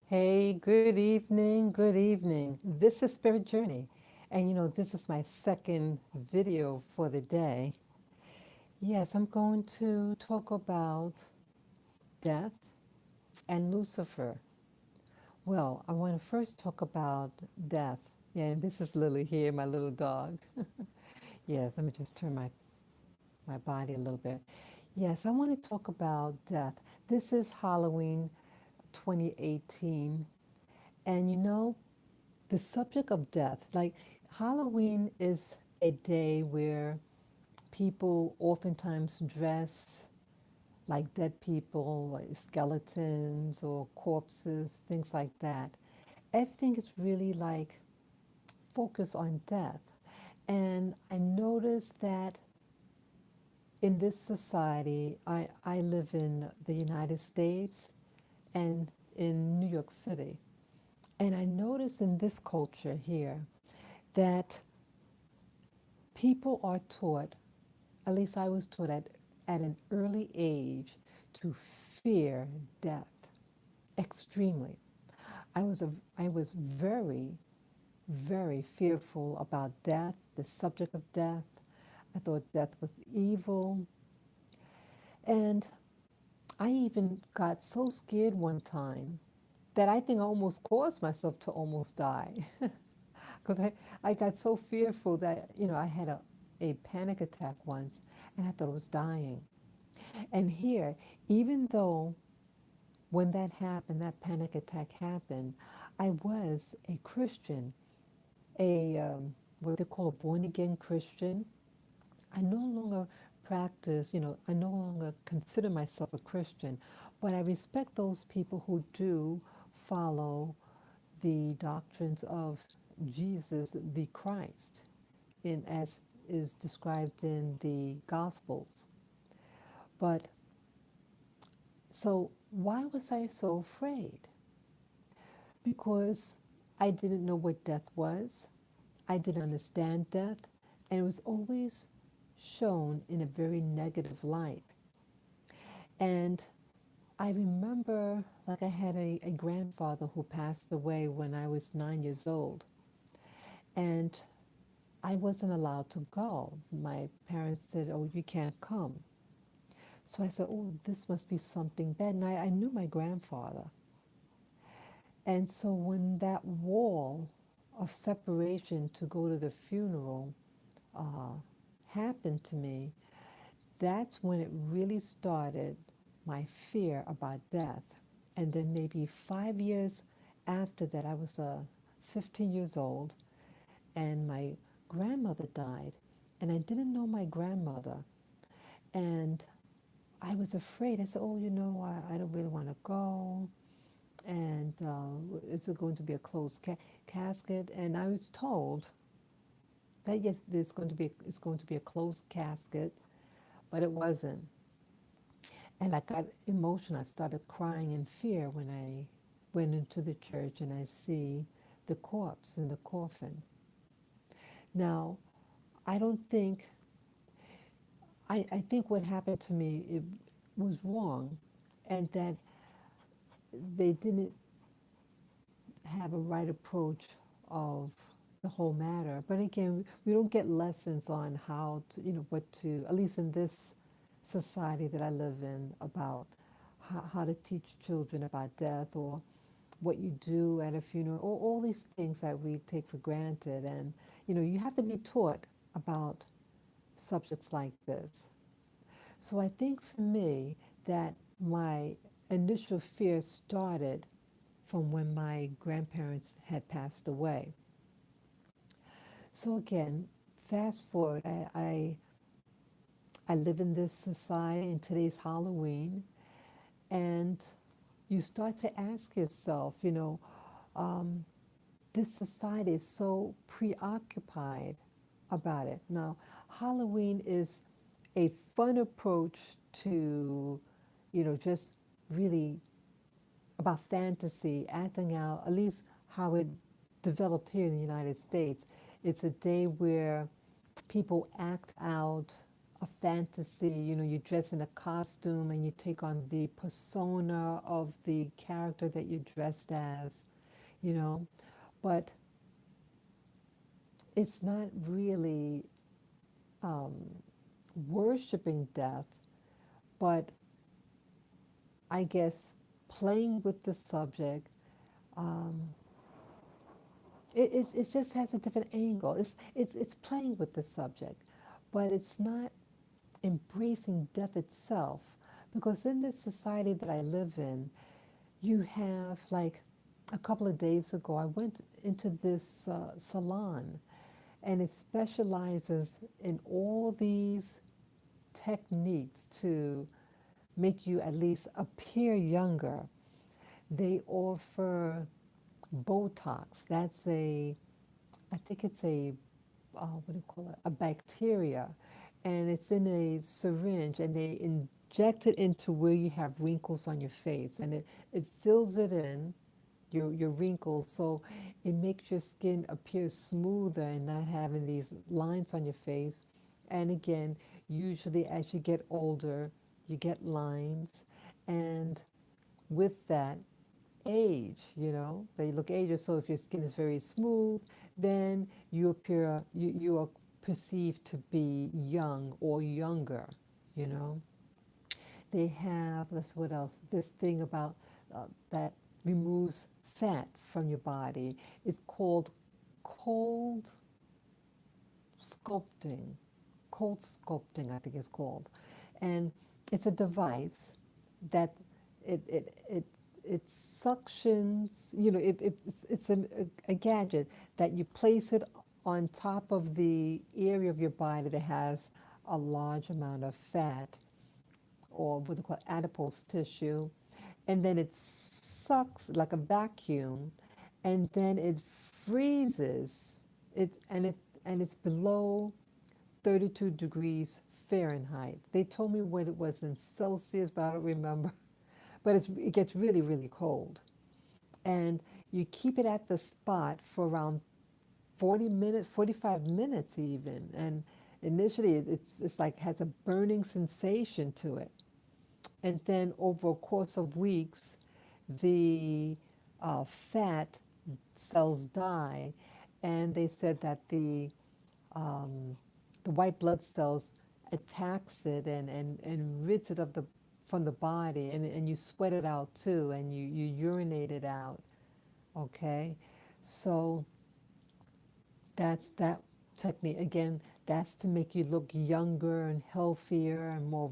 Hey, good evening, good evening. This is Spirit Journey. And this is my second video for the day. Yes, I'm going to talk about death and Lucifer. Well, I want to first talk about death. Yeah, and this is Lily here, my little dog. Yes, let me just turn my body a little bit. Yes, I want to talk about death. This is Halloween 2018. And the subject of death, like Halloween is a day where people oftentimes dress like dead people, like skeletons or corpses, things like that. Everything is really like focused on death. And I noticed that in this society, I live in the United States and in New York City. And I noticed in this culture here that people are taught, at least I was taught at an early age, to fear death extremely. I was very, very fearful about death, the subject of death. I thought death was evil. And I even got so scared one time that I think I almost caused myself to almost die. Because I got so fearful that, I had a panic attack once and I thought I was dying. And here, even though when that happened, that panic attack happened, I was a Christian, a what they call a born again Christian. I no longer practice, I no longer consider myself a Christian, but I respect those people who do follow the doctrines of Jesus, the Christ, in as is described in the Gospels. But so why was I so afraid? Because I didn't know what death was. I didn't understand death, and it was always shown in a very negative light. And I remember, like, I had a grandfather who passed away when I was 9 years old, and I wasn't allowed to go. My parents said, "Oh, you can't come." So I said, "Oh, this must be something bad." And I knew my grandfather. And so when that wall of separation to go to the funeral uh, happened to me, that's when it really started my fear about death. And then maybe 5 years after that, I was 15 years old, and my grandmother died. And I didn't know my grandmother. And I was afraid. I said, "Oh, I don't really want to go. And is it going to be a closed casket?" And I was told that yes, it's going to be a closed casket, but it wasn't. And I got emotional. I started crying in fear when I went into the church and I see the corpse in the coffin. Now, I don't think I think what happened to me it was wrong, and that they didn't have a right approach of the whole matter. But again, we don't get lessons on how to, what to, at least in this society that I live in, about how to teach children about death, or what you do at a funeral, or all these things that we take for granted. And, you have to be taught about subjects like this. So I think for me that my initial fear started from when my grandparents had passed away. So again, fast forward, I live in this society, and today's Halloween, and you start to ask yourself, um, this society is so preoccupied about it. Now, Halloween is a fun approach to, just really about fantasy, acting out, at least how it developed here in the United States. It's a day where people act out a fantasy. You dress in a costume and you take on the persona of the character that you're dressed as, you know. But it's not really um, worshiping death, but I guess playing with the subject. Um, it just has a different angle. It's playing with the subject, but it's not embracing death itself. Because in this society that I live in, you have, like, a couple of days ago, I went into this salon, and it specializes in all these techniques to make you at least appear younger. They offer Botox. That's I think it's what do you call it? A bacteria, and it's in a syringe, and they inject it into where you have wrinkles on your face, and it fills it in your wrinkles, so it makes your skin appear smoother and not having these lines on your face. And again, usually as you get older, you get lines, and with that, age, they look ages. So if your skin is very smooth, then you are perceived to be young or younger, you know. They have, let's what else? This thing about that removes fat from your body. It's called cold sculpting. Cold sculpting, I think it's called. And it's a device that it it it it suctions, it's a gadget that you place it on top of the area of your body that has a large amount of fat, or what they call adipose tissue, and then it sucks like a vacuum, and then it freezes it, and it's below 32 degrees Fahrenheit. They told me what it was in Celsius, but I don't remember. But it gets really, really cold. And you keep it at the spot for around 40 minutes, 45 minutes even. And initially it's like has a burning sensation to it. And then over a course of weeks, the fat cells die. And they said that the white blood cells attacks it, and rids it of from the body, and you sweat it out too, and you urinate it out. Okay, so that's that technique. Again, that's to make you look younger and healthier and more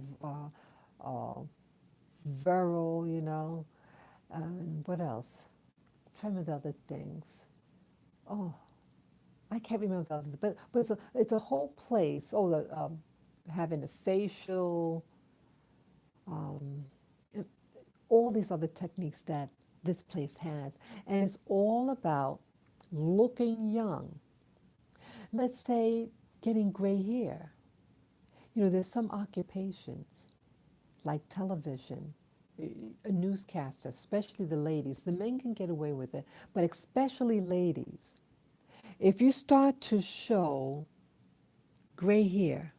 virile, And what else? Trying with other things. Oh, I can't remember the others, but it's a whole place. Oh, having a facial, um, and all these other techniques that this place has, and it's all about looking young. Let's say getting gray hair. There's some occupations like television, a newscaster, especially the ladies. The men can get away with it, but especially ladies. If you start to show gray hair,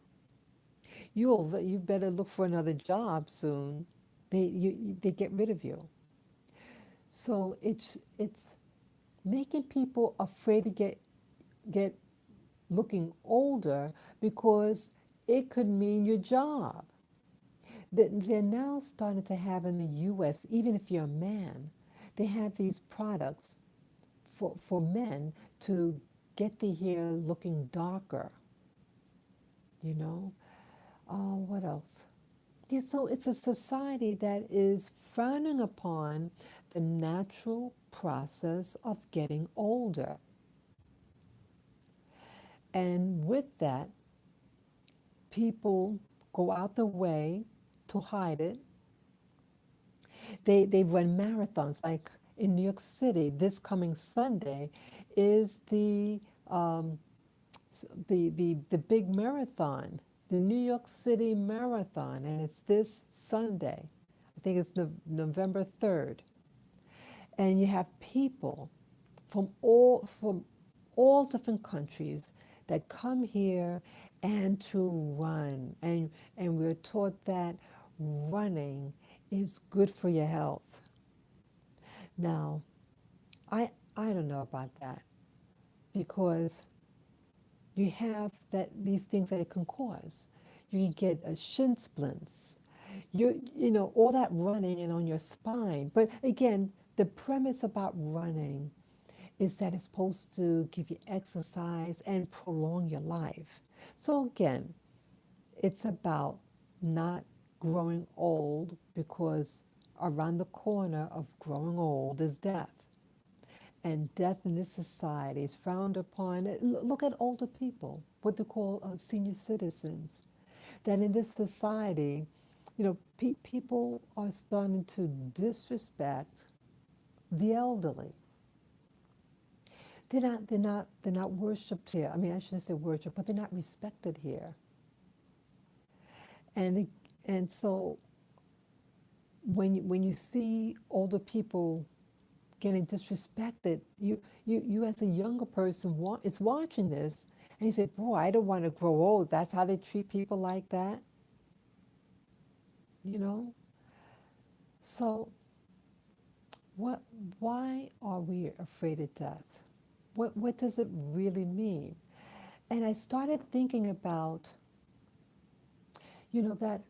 you better look for another job soon. They get rid of you. So it's making people afraid to get looking older, because it could mean your job. They're now starting to have in the U.S., even if you're a man, they have these products for men to get the hair looking darker, you know? What else? Yeah, so it's a society that is frowning upon the natural process of getting older. And with that, people go out the way to hide it. They run marathons, like in New York City. This coming Sunday is the big marathon, the New York City Marathon, and it's this Sunday. I think it's November 3rd. And you have people from all different countries that come here, and to run. And we're taught that running is good for your health. Now, I don't know about that because you have these things that it can cause. You can get shin splints. You know all that running and on your spine. But again, the premise about running is that it's supposed to give you exercise and prolong your life. So again, it's about not growing old because around the corner of growing old is death. And death in this society is frowned upon. Look at older people, what they call senior citizens. That in this society, people are starting to disrespect the elderly. They're not worshipped here. I mean, I shouldn't say worshipped, but they're not respected here. And and so when you see older people getting disrespected, you as a younger person is watching this, and you say, "Boy, I don't want to grow old. That's how they treat people like that." You know. So what? Why are we afraid of death? What does it really mean? And I started thinking about, that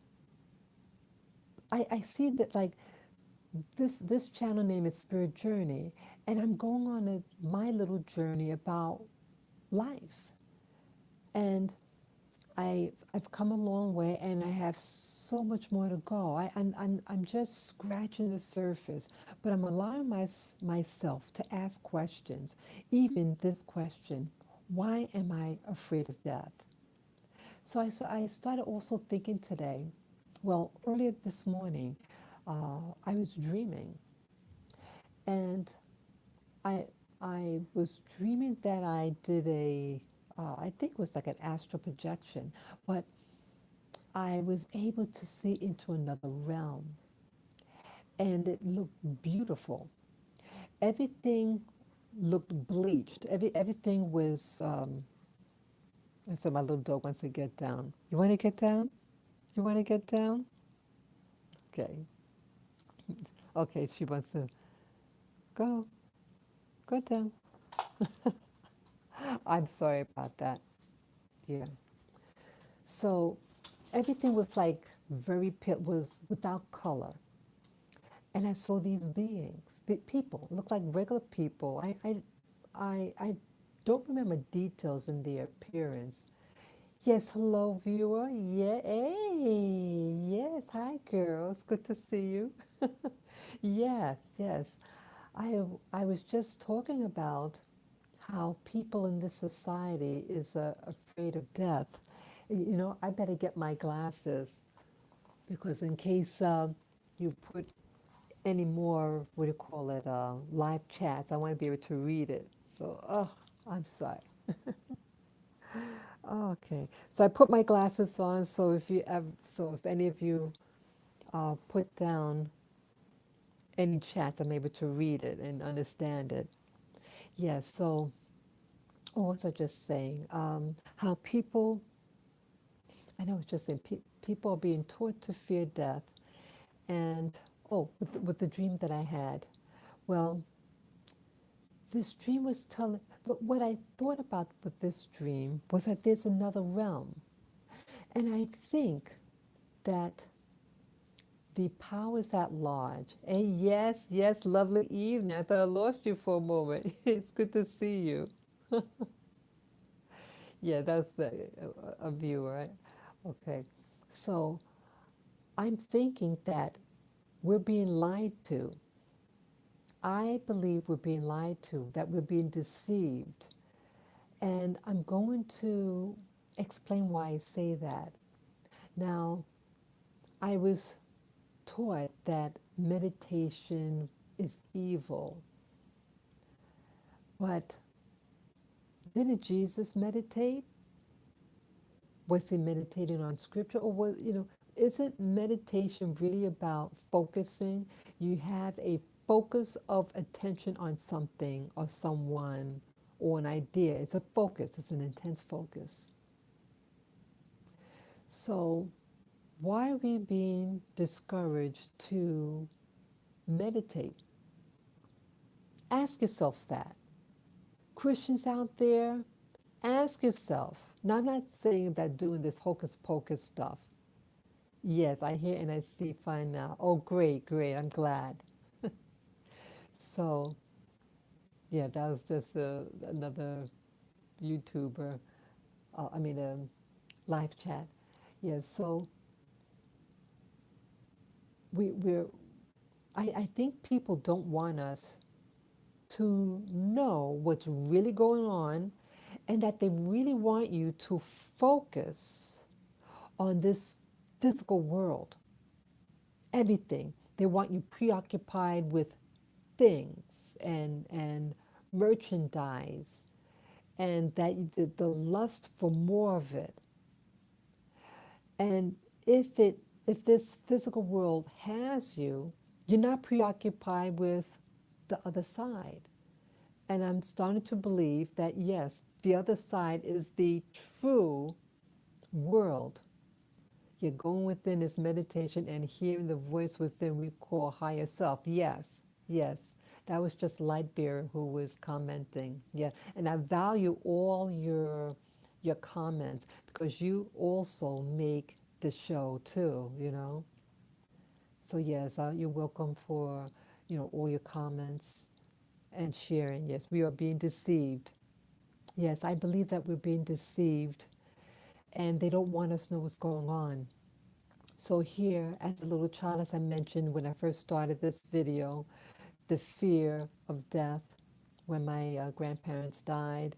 I see that like this channel name is Spirit Journey, and I'm going on my little journey about life. And I've come a long way, and I have so much more to go. I'm just scratching the surface, but I'm allowing myself to ask questions. Even this question: why am I afraid of death? So I started also thinking today. Well, earlier this morning, I was dreaming, and I I was dreaming that I did I think it was like an astral projection, but I was able to see into another realm, and it looked beautiful. Everything looked bleached. Everything was. And so my little dog wants to get down. You want to get down? You want to get down? Okay. Okay. She wants to go. Go down. I'm sorry about that. Yeah. So everything was like very was without color. And I saw these beings, people, look like regular people. I don't remember details in their appearance. Yes, hello, viewer. Yeah, hey, yes, hi, girls. Good to see you. Yes, yes. I was just talking about how people in this society is afraid of death. I better get my glasses because in case you put any more, what do you call it, live chats. I want to be able to read it. So, oh, I'm sorry. Okay, so I put my glasses on. So if any of you put down any chats, I'm able to read it and understand it. Yes. So, what was I just saying? How people, I know, it's just saying people are being taught to fear death, and with the dream that I had. Well, this dream was telling, but what I thought about with this dream was that there's another realm. And I think that the power is at large. And yes, yes, lovely evening. I thought I lost you for a moment. It's good to see you. Yeah, that's a viewer, right? Okay. So I'm thinking that we're being lied to. I believe we're being lied to, that we're being deceived. And I'm going to explain why I say that. Now, I was taught that meditation is evil, but didn't Jesus meditate? Was he meditating on scripture? Or isn't meditation really about focusing? You have a focus of attention on something or someone or an idea. It's a focus, it's an intense focus. So, why are we being discouraged to meditate? Ask yourself that. Christians out there, ask yourself. Now, I'm not saying that doing this hocus pocus stuff. Yes, I hear and I see fine now. Oh, great, great. I'm glad. So, yeah, that was just another YouTuber, a live chat. Yes, so we're, I think people don't want us to know what's really going on and that they really want you to focus on this physical world, everything. They want you preoccupied with things and merchandise and that the lust for more of it. And if this physical world has you, you're not preoccupied with the other side. And I'm starting to believe that yes, the other side is the true world. You're going within this meditation and hearing the voice within we call higher self. Yes, yes. That was just Lightbearer who was commenting. Yeah. And I value all your comments because you also make the show too, you know. So yes, you're welcome for, all your comments and sharing. Yes, we are being deceived. Yes, I believe that we're being deceived and they don't want us to know what's going on. So here, as a little child, as I mentioned when I first started this video, the fear of death when my grandparents died,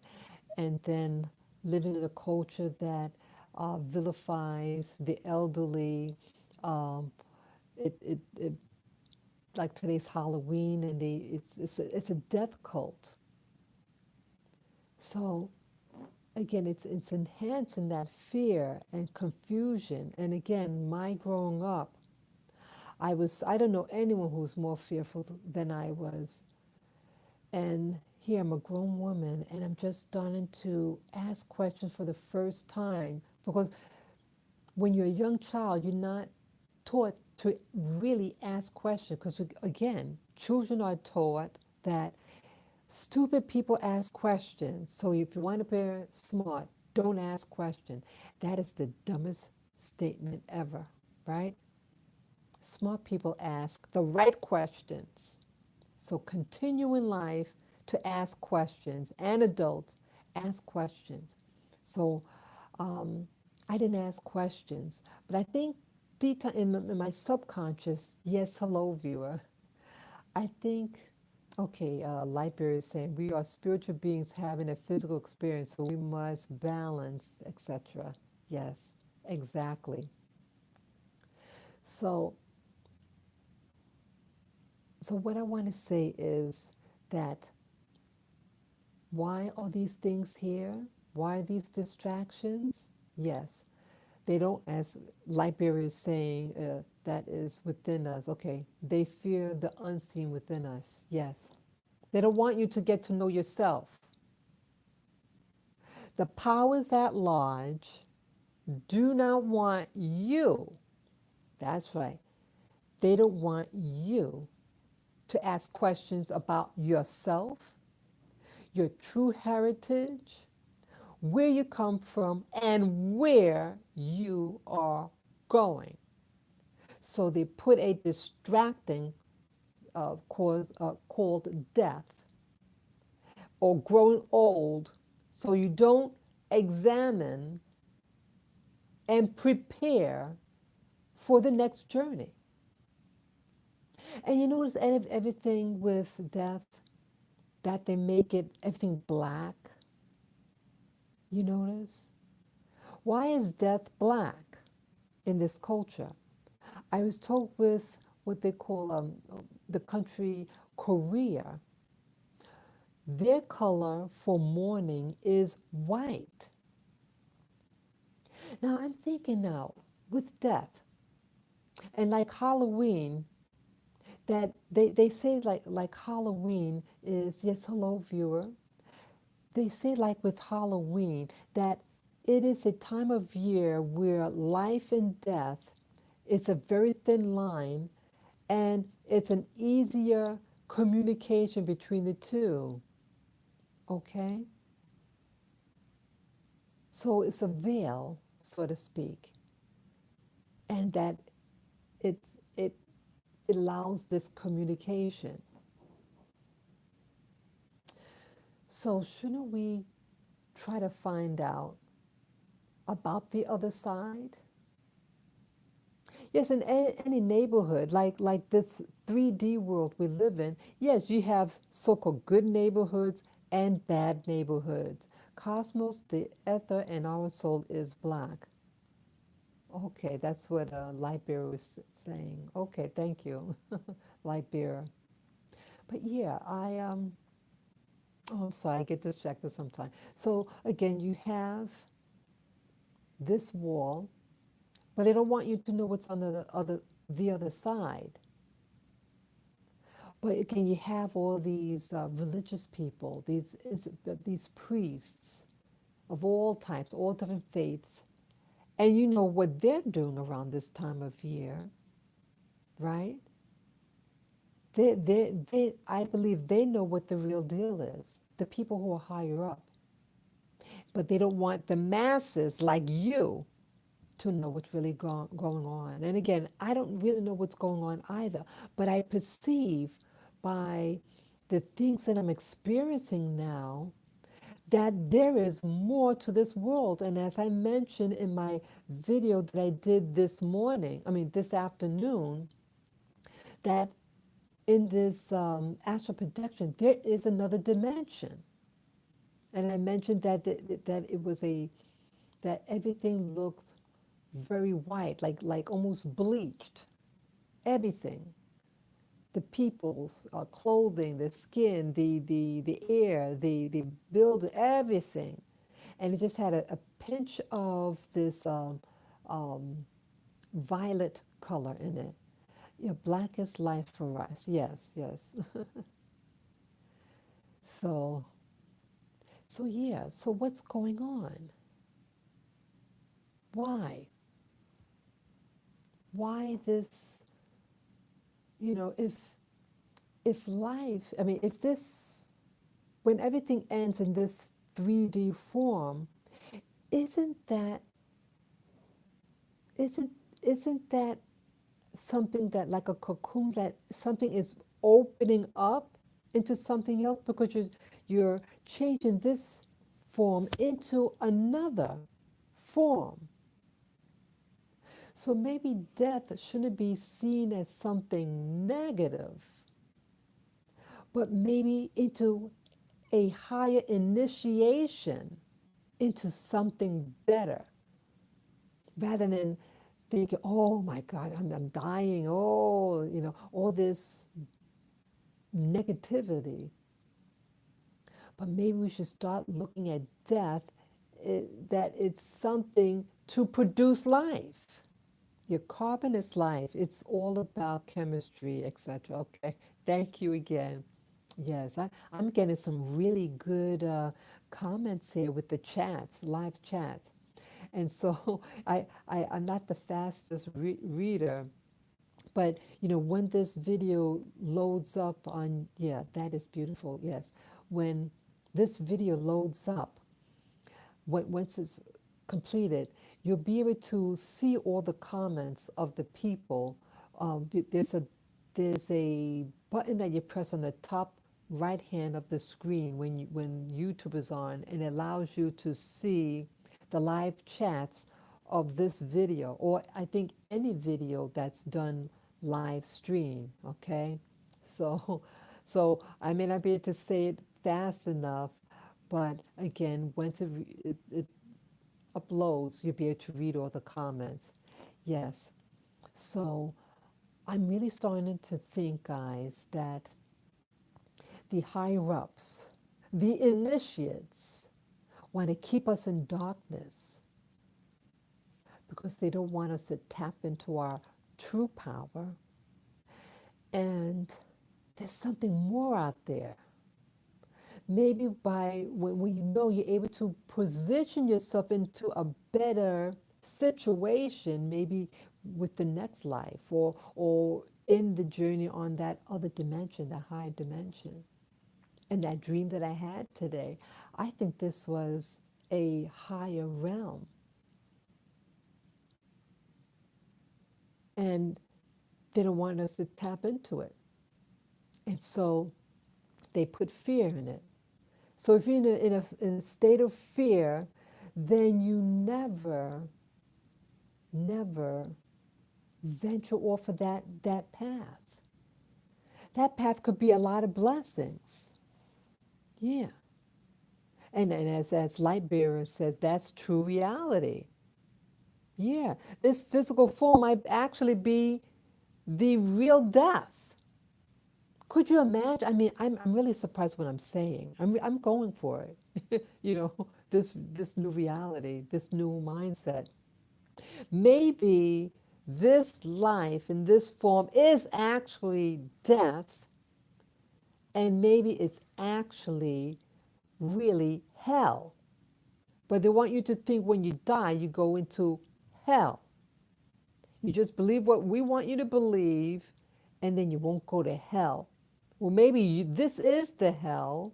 and then living in a culture that vilifies the elderly. Um, it like today's Halloween, and it's a death cult. So again, it's enhancing that fear and confusion. And again, my growing up, I don't know anyone who was more fearful than I was. And here I'm a grown woman and I'm just starting to ask questions for the first time because when you're a young child, you're not taught to really ask questions because again, children are taught that stupid people ask questions. So if you want to be smart, don't ask questions. That is the dumbest statement ever, right? Smart people ask the right questions. So continue in life to ask questions, and adults ask questions. So I didn't ask questions, but I think deep down in my subconscious, yes, hello, viewer. I think, okay, Lightbearer is saying we are spiritual beings having a physical experience, so we must balance, etc. Yes, exactly. So So, what I want to say is that why are these things here? Why are these distractions? Yes, they don't, as Lightbearer is saying, that is within us. Okay, they fear the unseen within us. Yes, they don't want you to get to know yourself. The powers at large do not want you. That's right. They don't want you to ask questions about yourself, your true heritage, where you come from, and where you are going. So they put a distracting called death or growing old so you don't examine and prepare for the next journey. And you notice everything with death, that they make it everything black. You notice? Why is death black in this culture? I was told with what they call the country Korea, their color for mourning is white. Now I'm thinking now with death and like Halloween, that they say like Halloween is, yes, hello viewer. They say like with Halloween that it is a time of year where life and death is a very thin line, and it's an easier communication between the two. Okay? So it's a veil, so to speak, and that it allows this communication. So shouldn't we try to find out about the other side? Yes, in any neighborhood, like this 3D world we live in, yes, you have so-called good neighborhoods and bad neighborhoods. Cosmos, the ether, and our soul is black. Okay, that's what Lightbearer was saying. Okay, thank you, Lightbearer. But yeah, oh, I'm sorry, I get distracted sometimes. So again, you have this wall, but they don't want you to know what's on the other side. But again, you have all these religious people, these priests of all types, all different faiths, and you know what they're doing around this time of year, right? I believe they know what the real deal is. The people who are higher up, but they don't want the masses like you to know what's really going on. And again, I don't really know what's going on either, but I perceive by the things that I'm experiencing now that there is more to this world. And as I mentioned in my video that I did this morning, I mean, this afternoon, that in this astral projection, there is another dimension. And I mentioned that it was that everything looked very white, like almost bleached. Everything, the people's clothing, the skin, the air, the building, everything, and it just had a pinch of this violet color in it. You know, black is life for us. Yes, yes. So, so yeah. So what's going on? Why? Why this? You know, if life, I mean, if this, when everything ends in this 3D form, isn't that, isn't, isn't that something that like a cocoon that something is opening up into something else because you're changing this form into another form. So maybe death shouldn't be seen as something negative, but maybe into a higher initiation into something better rather than thinking, oh my God, I'm dying. Oh, you know, all this negativity. But maybe we should start looking at death that it's something to produce life. Your carbon is life. It's all about chemistry, etc. Okay, thank you again. Yes, I'm getting some really good comments here with the chats, live chats. And so I'm not the fastest reader, but you know, when this video loads up on, yeah, that is beautiful, yes. When this video loads up, once it's completed, you'll be able to see all the comments of the people. There's a button that you press on the top right hand of the screen when YouTube is on, and it allows you to see the live chats of this video, or I think any video that's done live stream. Okay, so so I may not be able to say it fast enough, but again, once it uploads, you'll be able to read all the comments. Yes. So I'm really starting to think, guys, that the higher ups, the initiates, want to keep us in darkness because they don't want us to tap into our true power. And there's something more out there. maybe by when you know you're able to position yourself into a better situation, maybe with the next life or in the journey on that other dimension, the higher dimension. And that dream that I had today, I think this was a higher realm. And they don't want us to tap into it. And so they put fear in it. So if you're in a state of fear, then you never venture off of that path. That path could be a lot of blessings. Yeah. And as Light Bearer says, that's true reality. Yeah. This physical form might actually be the real death. Could you imagine? I mean, I'm really surprised what I'm saying. I'm going for it. This new reality, this new mindset. Maybe this life in this form is actually death, and maybe it's actually really hell. But they want you to think when you die, you go into hell. You just believe what we want you to believe, and then you won't go to hell. Well, maybe this is the hell,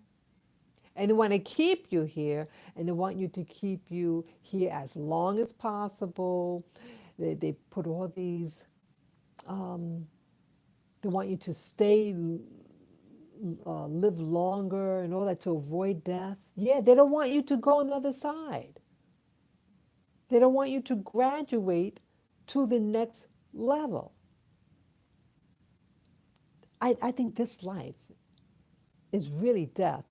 and they want to keep you here, and they want you to keep you here as long as possible. They put all these, they want you to stay, live longer and all that to avoid death. Yeah, they don't want you to go on the other side. They don't want you to graduate to the next level. I think this life is really death.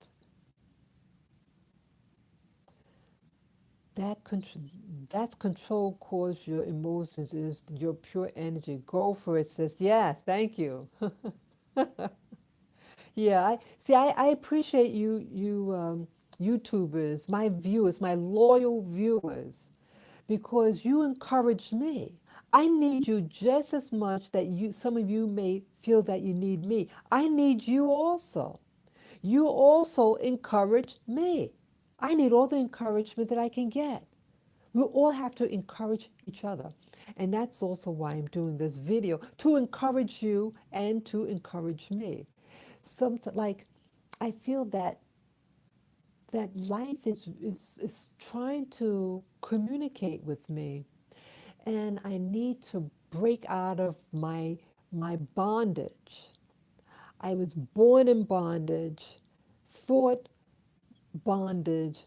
That's control cause your emotions is your pure energy. Go for it, sis. Yes, thank you. Yeah, I appreciate you YouTubers, my viewers, my loyal viewers, because you encourage me. I need you just as much that some of you may feel that you need me. I need you also. You also encourage me. I need all the encouragement that I can get. We all have to encourage each other. And that's also why I'm doing this video, to encourage you and to encourage me. Like, I feel that life is trying to communicate with me, and I need to break out of my bondage. I was born in bondage, thought bondage.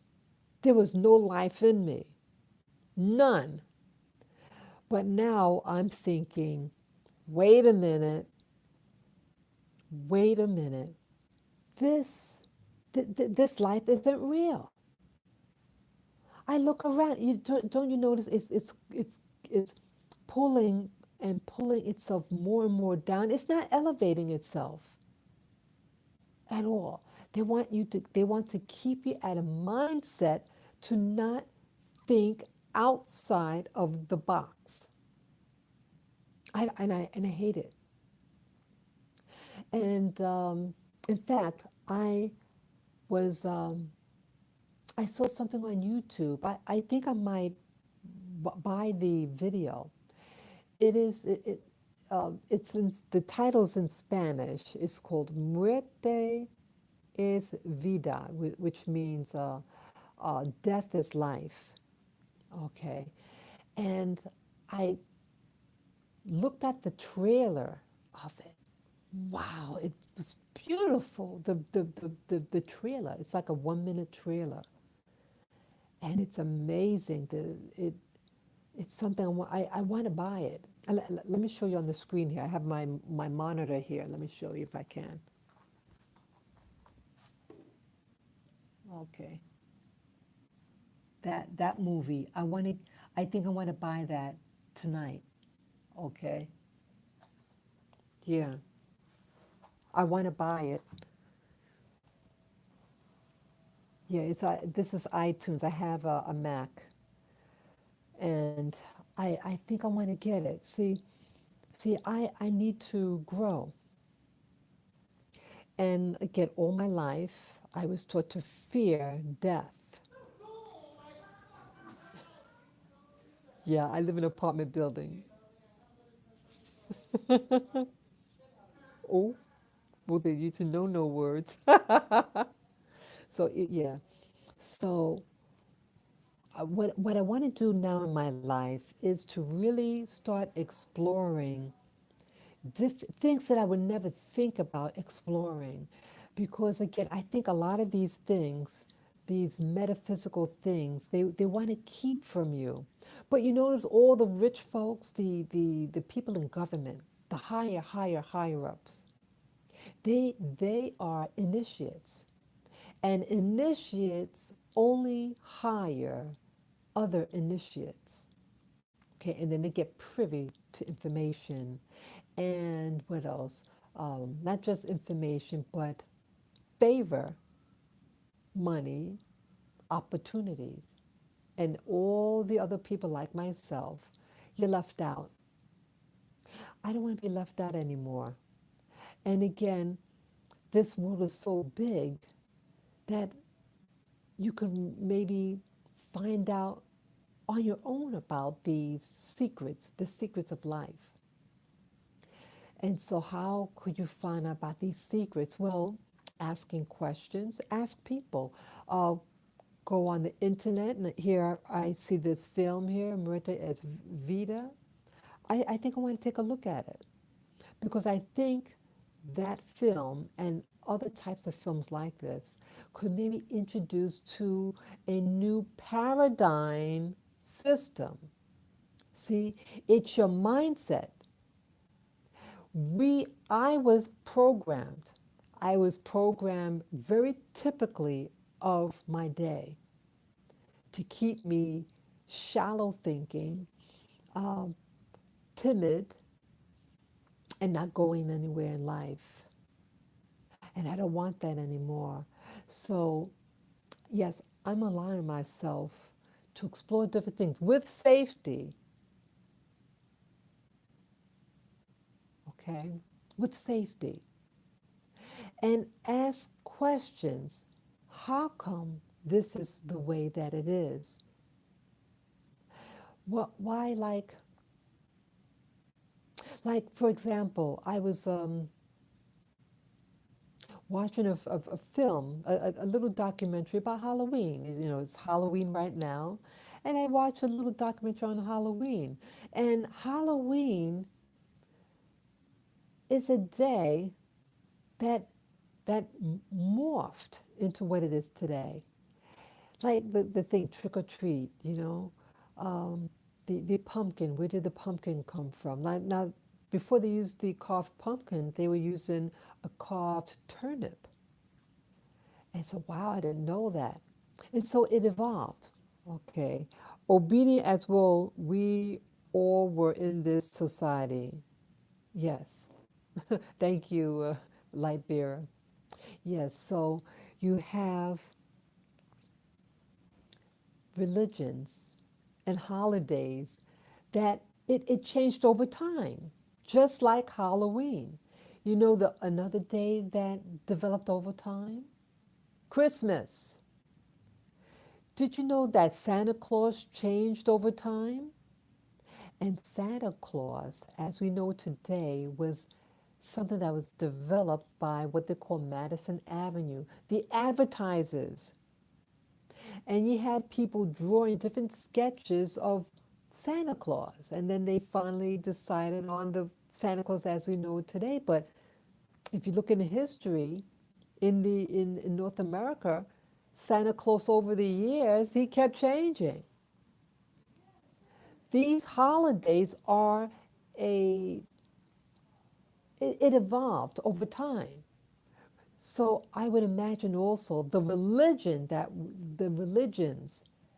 There was no life in me, none. But now I'm thinking, wait a minute, wait a minute. This life isn't real. I look around. Don't you notice it's pulling and pulling itself more and more down. It's not elevating itself at all. They want to keep you at a mindset to not think outside of the box. And I hate it. And in fact, was I saw something on YouTube. I think I might buy the video. It's in the title's in Spanish. It's called Muerte es vida, which means death is life. Okay, and I looked at the trailer of it. Wow, it was beautiful. The trailer. It's like a 1 minute trailer, and it's amazing. It's something I want to buy it. Let me show you on the screen here. I have my monitor here. Let me show you if I can. Okay. That movie. I think I want to buy that tonight. Okay. Yeah. I want to buy it. Yeah, this is iTunes. I have a Mac, and I think I want to get it. See, I need to grow and get all my life. I was taught to fear death. Yeah, I live in an apartment building. Oh, well, they need to know no words. Yeah. So what I want to do now in my life is to really start exploring things that I would never think about exploring. Because again, I think a lot of these things, these metaphysical things, they want to keep from you. But you notice all the rich folks, the people in government, the higher ups, they are initiates. And initiates only hire other initiates. Okay, and then they get privy to information. And what else? Not just information, but favor, money, opportunities. And all the other people like myself, you're left out. I don't want to be left out anymore. And again, this world is so big that you can maybe find out on your own about these secrets, the secrets of life. And so, how could you find out about these secrets? Well, asking questions, ask people. Uh, Go on the internet, and here I see this film here, Muerte es Vida. I think I want to take a look at it because I think that film and other types of films like this could maybe introduce to a new paradigm system. See, it's your mindset. I was programmed. I was programmed very typically of my day to keep me shallow thinking, um, timid, and not going anywhere in life. And I don't want that anymore. So, yes, I'm allowing myself to explore different things with safety, okay? With safety. And ask questions. How come this is the way that it is? Why, like for example, I was watching a film, a little documentary about Halloween. You know, it's Halloween right now. And I watched a little documentary on Halloween. And Halloween is a day that morphed into what it is today. Like the thing trick or treat, you know, the pumpkin. Where did the pumpkin come from? Now, before they used the carved pumpkin, they were using a carved turnip. And so, wow, I didn't know that. And so it evolved. Okay. Obedient as well, we all were in this society. Yes. Thank you, Light Bearer. Yes. So you have religions and holidays that it changed over time, just like Halloween. You know, another day that developed over time? Christmas. Did you know that Santa Claus changed over time? And Santa Claus, as we know today, was something that was developed by what they call Madison Avenue, the advertisers. And you had people drawing different sketches of Santa Claus. And then they finally decided on the Santa Claus as we know it today. But if you look in history, in North America, Santa Claus over the years, he kept changing. These holidays are a it evolved over time. So I would imagine also the religions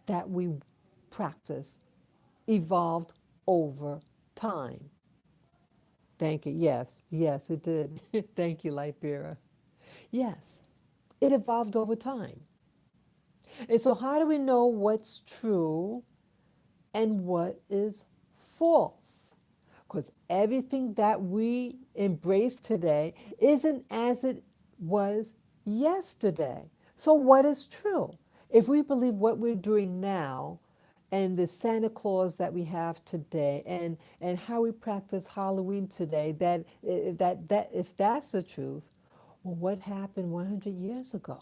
that we practice evolved over time. Thank you. Yes, it did. Thank you, Lightbearer. Yes, it evolved over time. And so, how do we know what's true and what is false? Because everything that we embrace today isn't as it was yesterday. So, what is true? If we believe what we're doing now and the Santa Claus that we have today and how we practice Halloween today, that if that's the truth, well, what happened 100 years ago?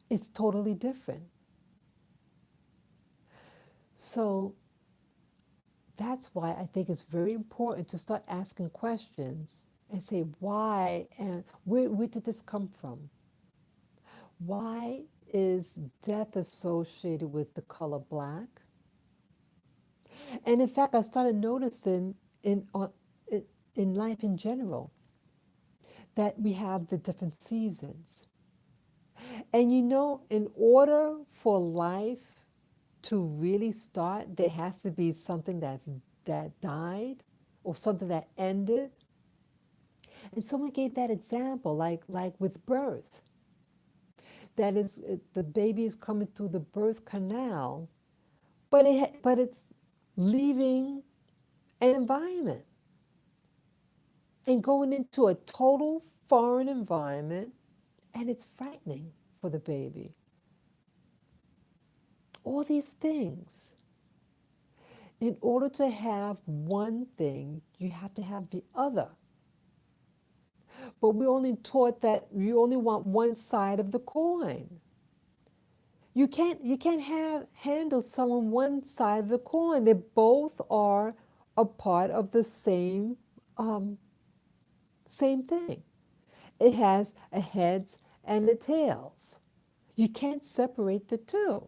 It's totally different. So that's why I think it's very important to start asking questions and say, why and where did this come from? Why is death associated with the color black? And in fact, I started noticing in in life in general that we have the different seasons. And in order for life to really start, there has to be something that died or something that ended. And someone gave that example, like with birth. That is, the baby is coming through the birth canal, but it's leaving an environment and going into a total foreign environment, and it's frightening for the baby. All these things. In order to have one thing, you have to have the other. But we're only taught that you only want one side of the coin. You can't handle someone one side of the coin. They both are a part of the um, same thing. It has a heads and a tails. You can't separate the two.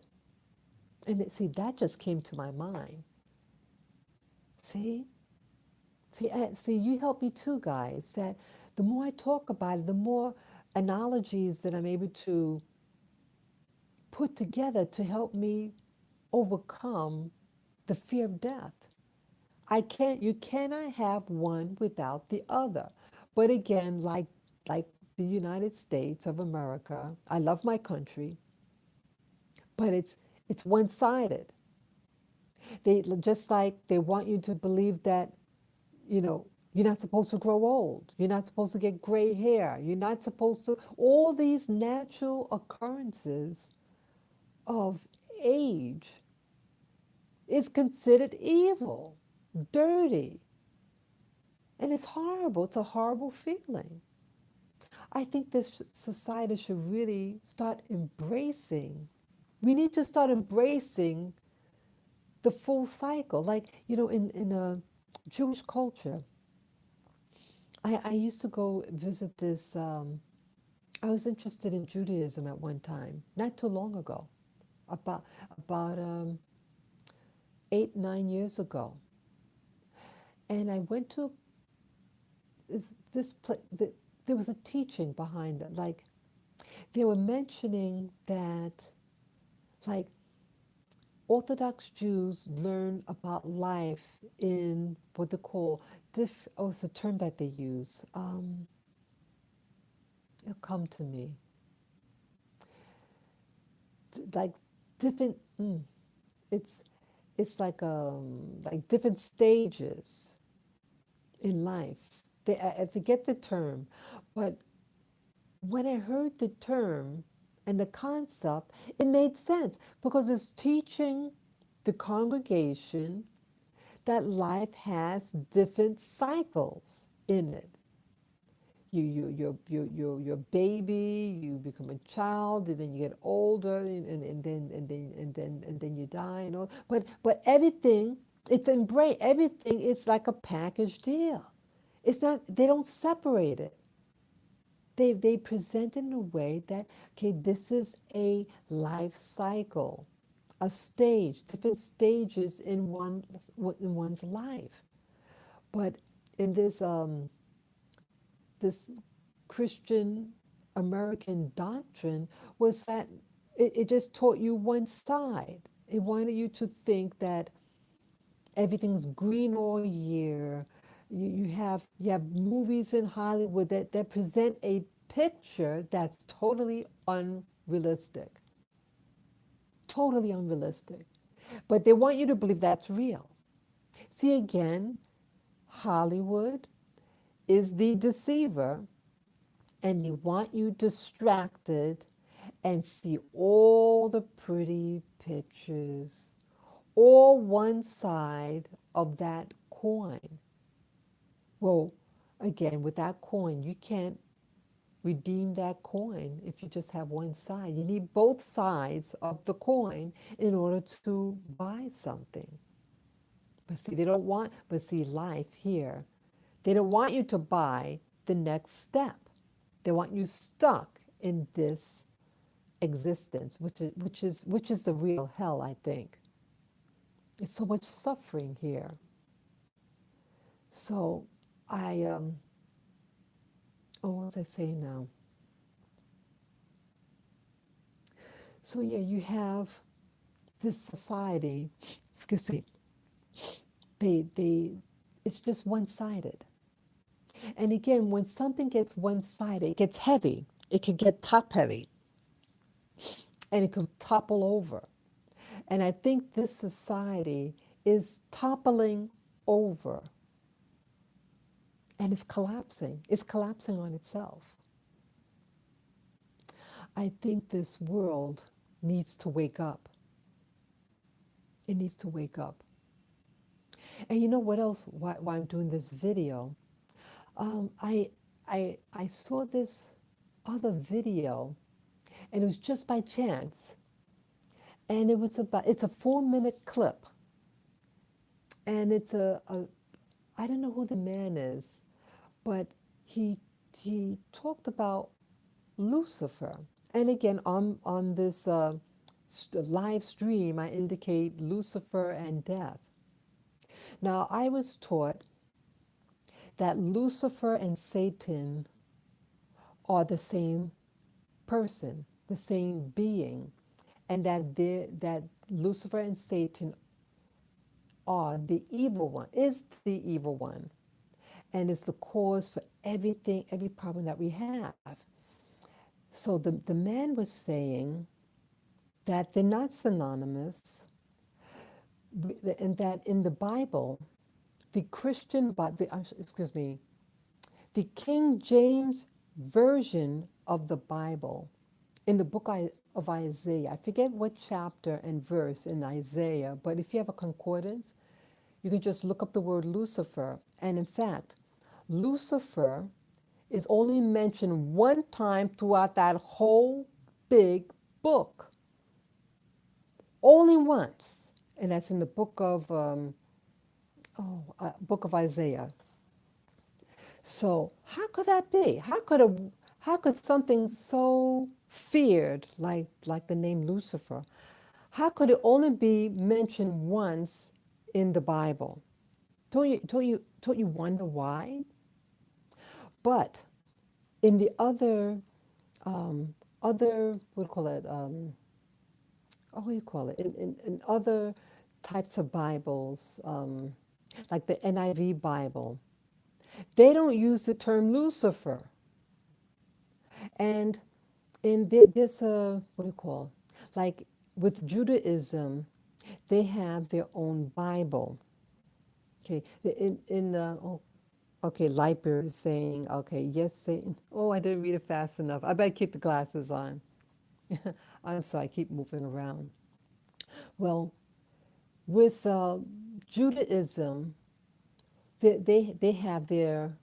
And see, that just came to my mind. See, see, you help me too, guys. That the more I talk about it, the more analogies that I'm able to put together to help me overcome the fear of death. You cannot have one without the other. But again, like the United States of America, I love my country, but it's one-sided. They just like they want you to believe that, you're not supposed to grow old. You're not supposed to get gray hair. You're not supposed to all these natural occurrences of age is considered evil, dirty, and it's horrible. It's a horrible feeling. I think this society should really start embracing. We need to start embracing the full cycle. Like, in a Jewish culture, I used to go visit this. I was interested in Judaism at one time, not too long ago, about 8, 9 years ago. And I went to this place. There was a teaching behind it. Like, they were mentioning that, like, Orthodox Jews learn about life in what they call it's a term that they use. It'll come to me. Like different. It's like different stages in life. I forget the term, but when I heard the term and the concept, it made sense because it's teaching the congregation that life has different cycles in it. You're a baby, you become a child, and then you get older, and then you die, But everything, everything is like a package deal. It's not. They don't separate it. They present it in a way that, okay, this is a life cycle, a stage, different stages in one's life. But in this Christian American doctrine was that it just taught you one side. It wanted you to think that everything's green all year. You have movies in Hollywood that present a picture that's totally unrealistic. Totally unrealistic. But they want you to believe that's real. See, again, Hollywood is the deceiver, and they want you distracted and see all the pretty pictures, all one side of that coin. Well, again, with that coin, you can't redeem that coin if you just have one side. You need both sides of the coin in order to buy something. But see, they don't want, but see, life here, they don't want you to buy the next step. They want you stuck in this existence, which is the real hell, I think. There's so much suffering here. So I oh, what was I saying now? So yeah, you have this society, excuse me, they it's just one-sided. And again, when something gets one-sided, it gets heavy. It can get top heavy and it could topple over. And I think this society is toppling over and it's collapsing. It's collapsing on itself. I think this world needs to wake up. It needs to wake up. And you know what else? Why I'm doing this video? Um, I, I saw this other video, and it was just by chance, and it's a 4-minute clip, and it's a I don't know who the man is, but he talked about Lucifer. And again, on this live stream, I indicate Lucifer and death. Now, I was taught that Lucifer and Satan are the same person, the same being, and that Lucifer and Satan are the evil one, is the evil one, and is the cause for everything, every problem that we have. So the man was saying that they're not synonymous, and that in the Bible, the Christian, excuse me, the King James version of the Bible, in the book of Isaiah, I forget what chapter and verse in Isaiah, but if you have a concordance, you can just look up the word Lucifer. And in fact, Lucifer is only mentioned one time throughout that whole big book. Only once. And that's in the book of Isaiah. So how could that be? How could something so feared like the name Lucifer, how could it only be mentioned once in the Bible? Don't you wonder why? But in the other what do you call it? What do you call it? In other types of Bibles, like the NIV Bible, they don't use the term Lucifer. And there's a, what do you call, like with Judaism, they have their own Bible. Okay, in the, oh, okay, Lightbearer is saying, okay, yes, Satan. Oh, I didn't read it fast enough. I better keep the glasses on. I'm sorry, I keep moving around. Well, with Judaism, they have their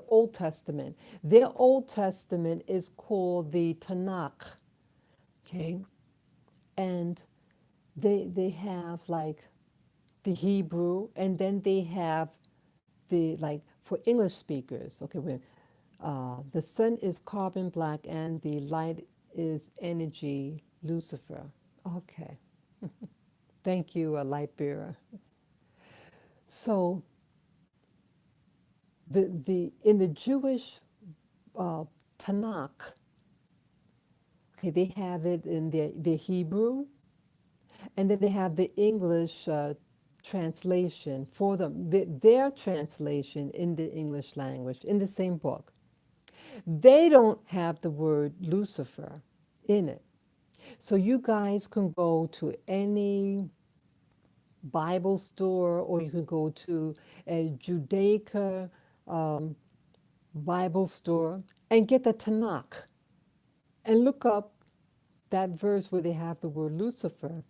Old Testament. Their Old Testament is called the Tanakh, okay? And they have like the Hebrew, and then they have the, like, for English speakers, okay, when the sun is carbon black and the light is energy, Lucifer. Okay, thank you, light bearer. So the in the Jewish uh, Tanakh, okay, they have it in the Hebrew, and then they have the English translation for them, their translation in the English language, in the same book. They don't have the word Lucifer in it. So you guys can go to any Bible store, or you can go to a Judaica Bible store and get the Tanakh and look up that verse where they have the word Lucifer,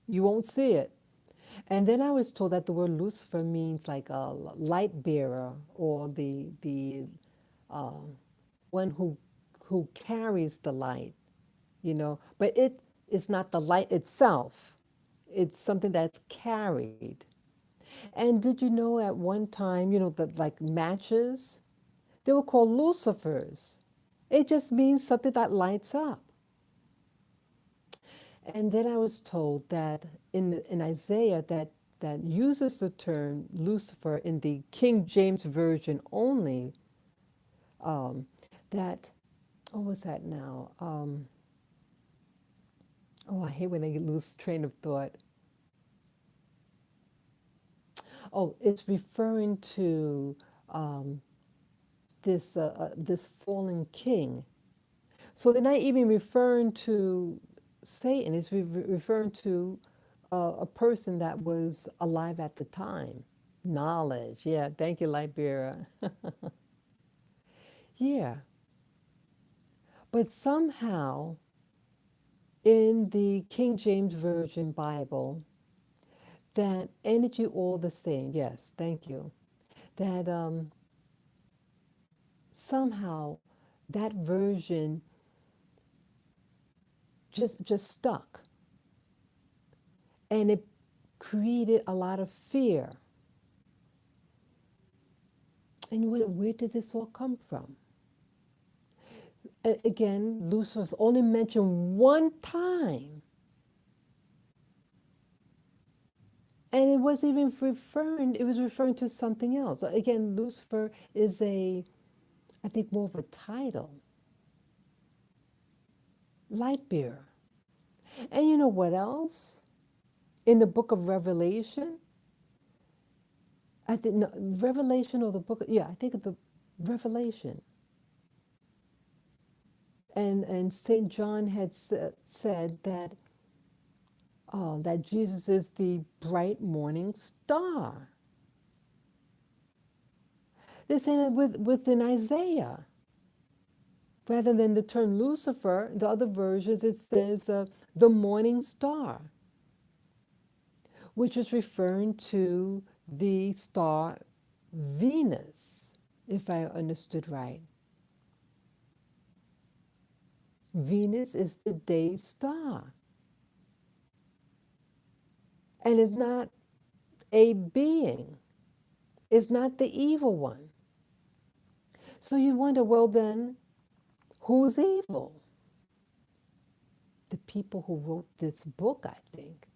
you won't see it. And then I was told that the word Lucifer means like a light bearer, or the one who carries the light, you know. But it is not the light itself. It's something that's carried. And did you know at one time, you know, that like matches, they were called lucifers. It just means something that lights up. And then I was told that in Isaiah, that uses the term Lucifer in the King James Version only, um, that, what was that now? Oh, I hate when I lose train of thought. Oh, it's referring to um, this fallen king. So they're not even referring to Satan. It's referring to a person that was alive at the time. Knowledge. Yeah, thank you, Lightbearer. Yeah. But somehow in the King James Version Bible, that energy all the same. Yes, thank you. That somehow that version just stuck, and it created a lot of fear. And where did this all come from? Again, Lucifer's only mentioned one time, and it wasn't even referring. It was referring to something else. Again, Lucifer is I think, more of a title, light bearer. And you know what else? In the book of Revelation, I think, no, Revelation or the book, yeah, I think of the Revelation. And St. John had said that that Jesus is the bright morning star. The same within Isaiah. Rather than the term Lucifer, the other versions it says the morning star, which is referring to the star Venus, if I understood right. Venus is the day star. And it's not a being, it's not the evil one. So you wonder, well, then, who's evil? The people who wrote this book, I think.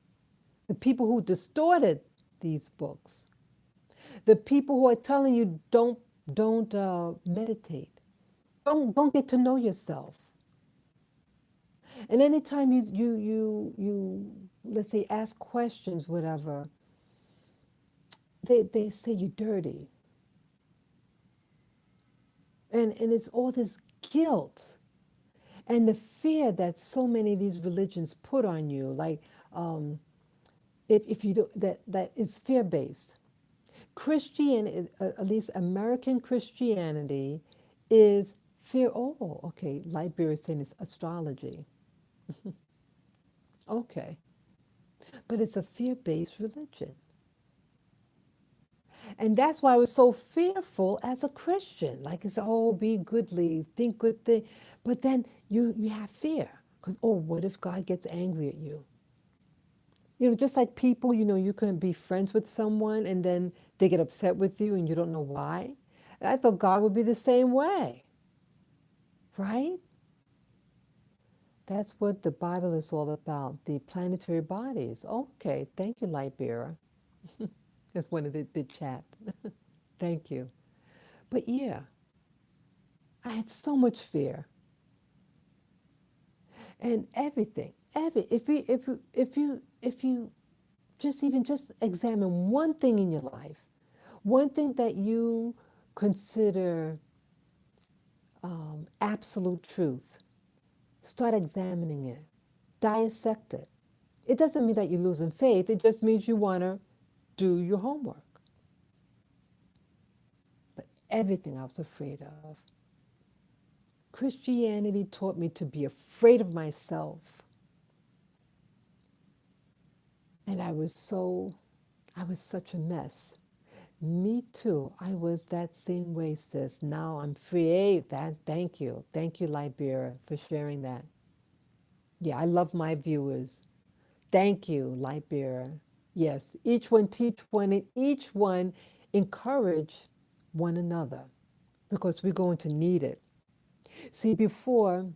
The people who distorted these books. The people who are telling you don't meditate. Don't get to know yourself. And anytime you let's say ask questions, whatever, they say you're dirty. And it's all this guilt and the fear that so many of these religions put on you, like if you do that is fear based. Christianity, at least American Christianity, is fear. Oh, okay. Lightbearer is saying it's astrology. Okay, but it's a fear based religion. And that's why I was so fearful as a Christian. Like it's, oh, be goodly, think good thing. But then you have fear. Because, oh, what if God gets angry at you? You know, just like people, you know, you can be friends with someone and then they get upset with you and you don't know why. And I thought God would be the same way. Right? That's what the Bible is all about, the planetary bodies. Okay, thank you, Lightbearer. That's one of the chat. Thank you. But yeah, I had so much fear. And everything, if you just examine one thing in your life, one thing that you consider absolute truth, start examining it, dissect it. It doesn't mean that you're losing faith. It just means you want to do your homework. But everything I was afraid of. Christianity taught me to be afraid of myself. And I was such a mess. Me too. I was that same way, sis. Now I'm free. Hey, thank you. Thank you, Liberia, for sharing that. Yeah, I love my viewers. Thank you, Liberia. Yes, each one teach one, and each one encourage one another because we're going to need it. See, when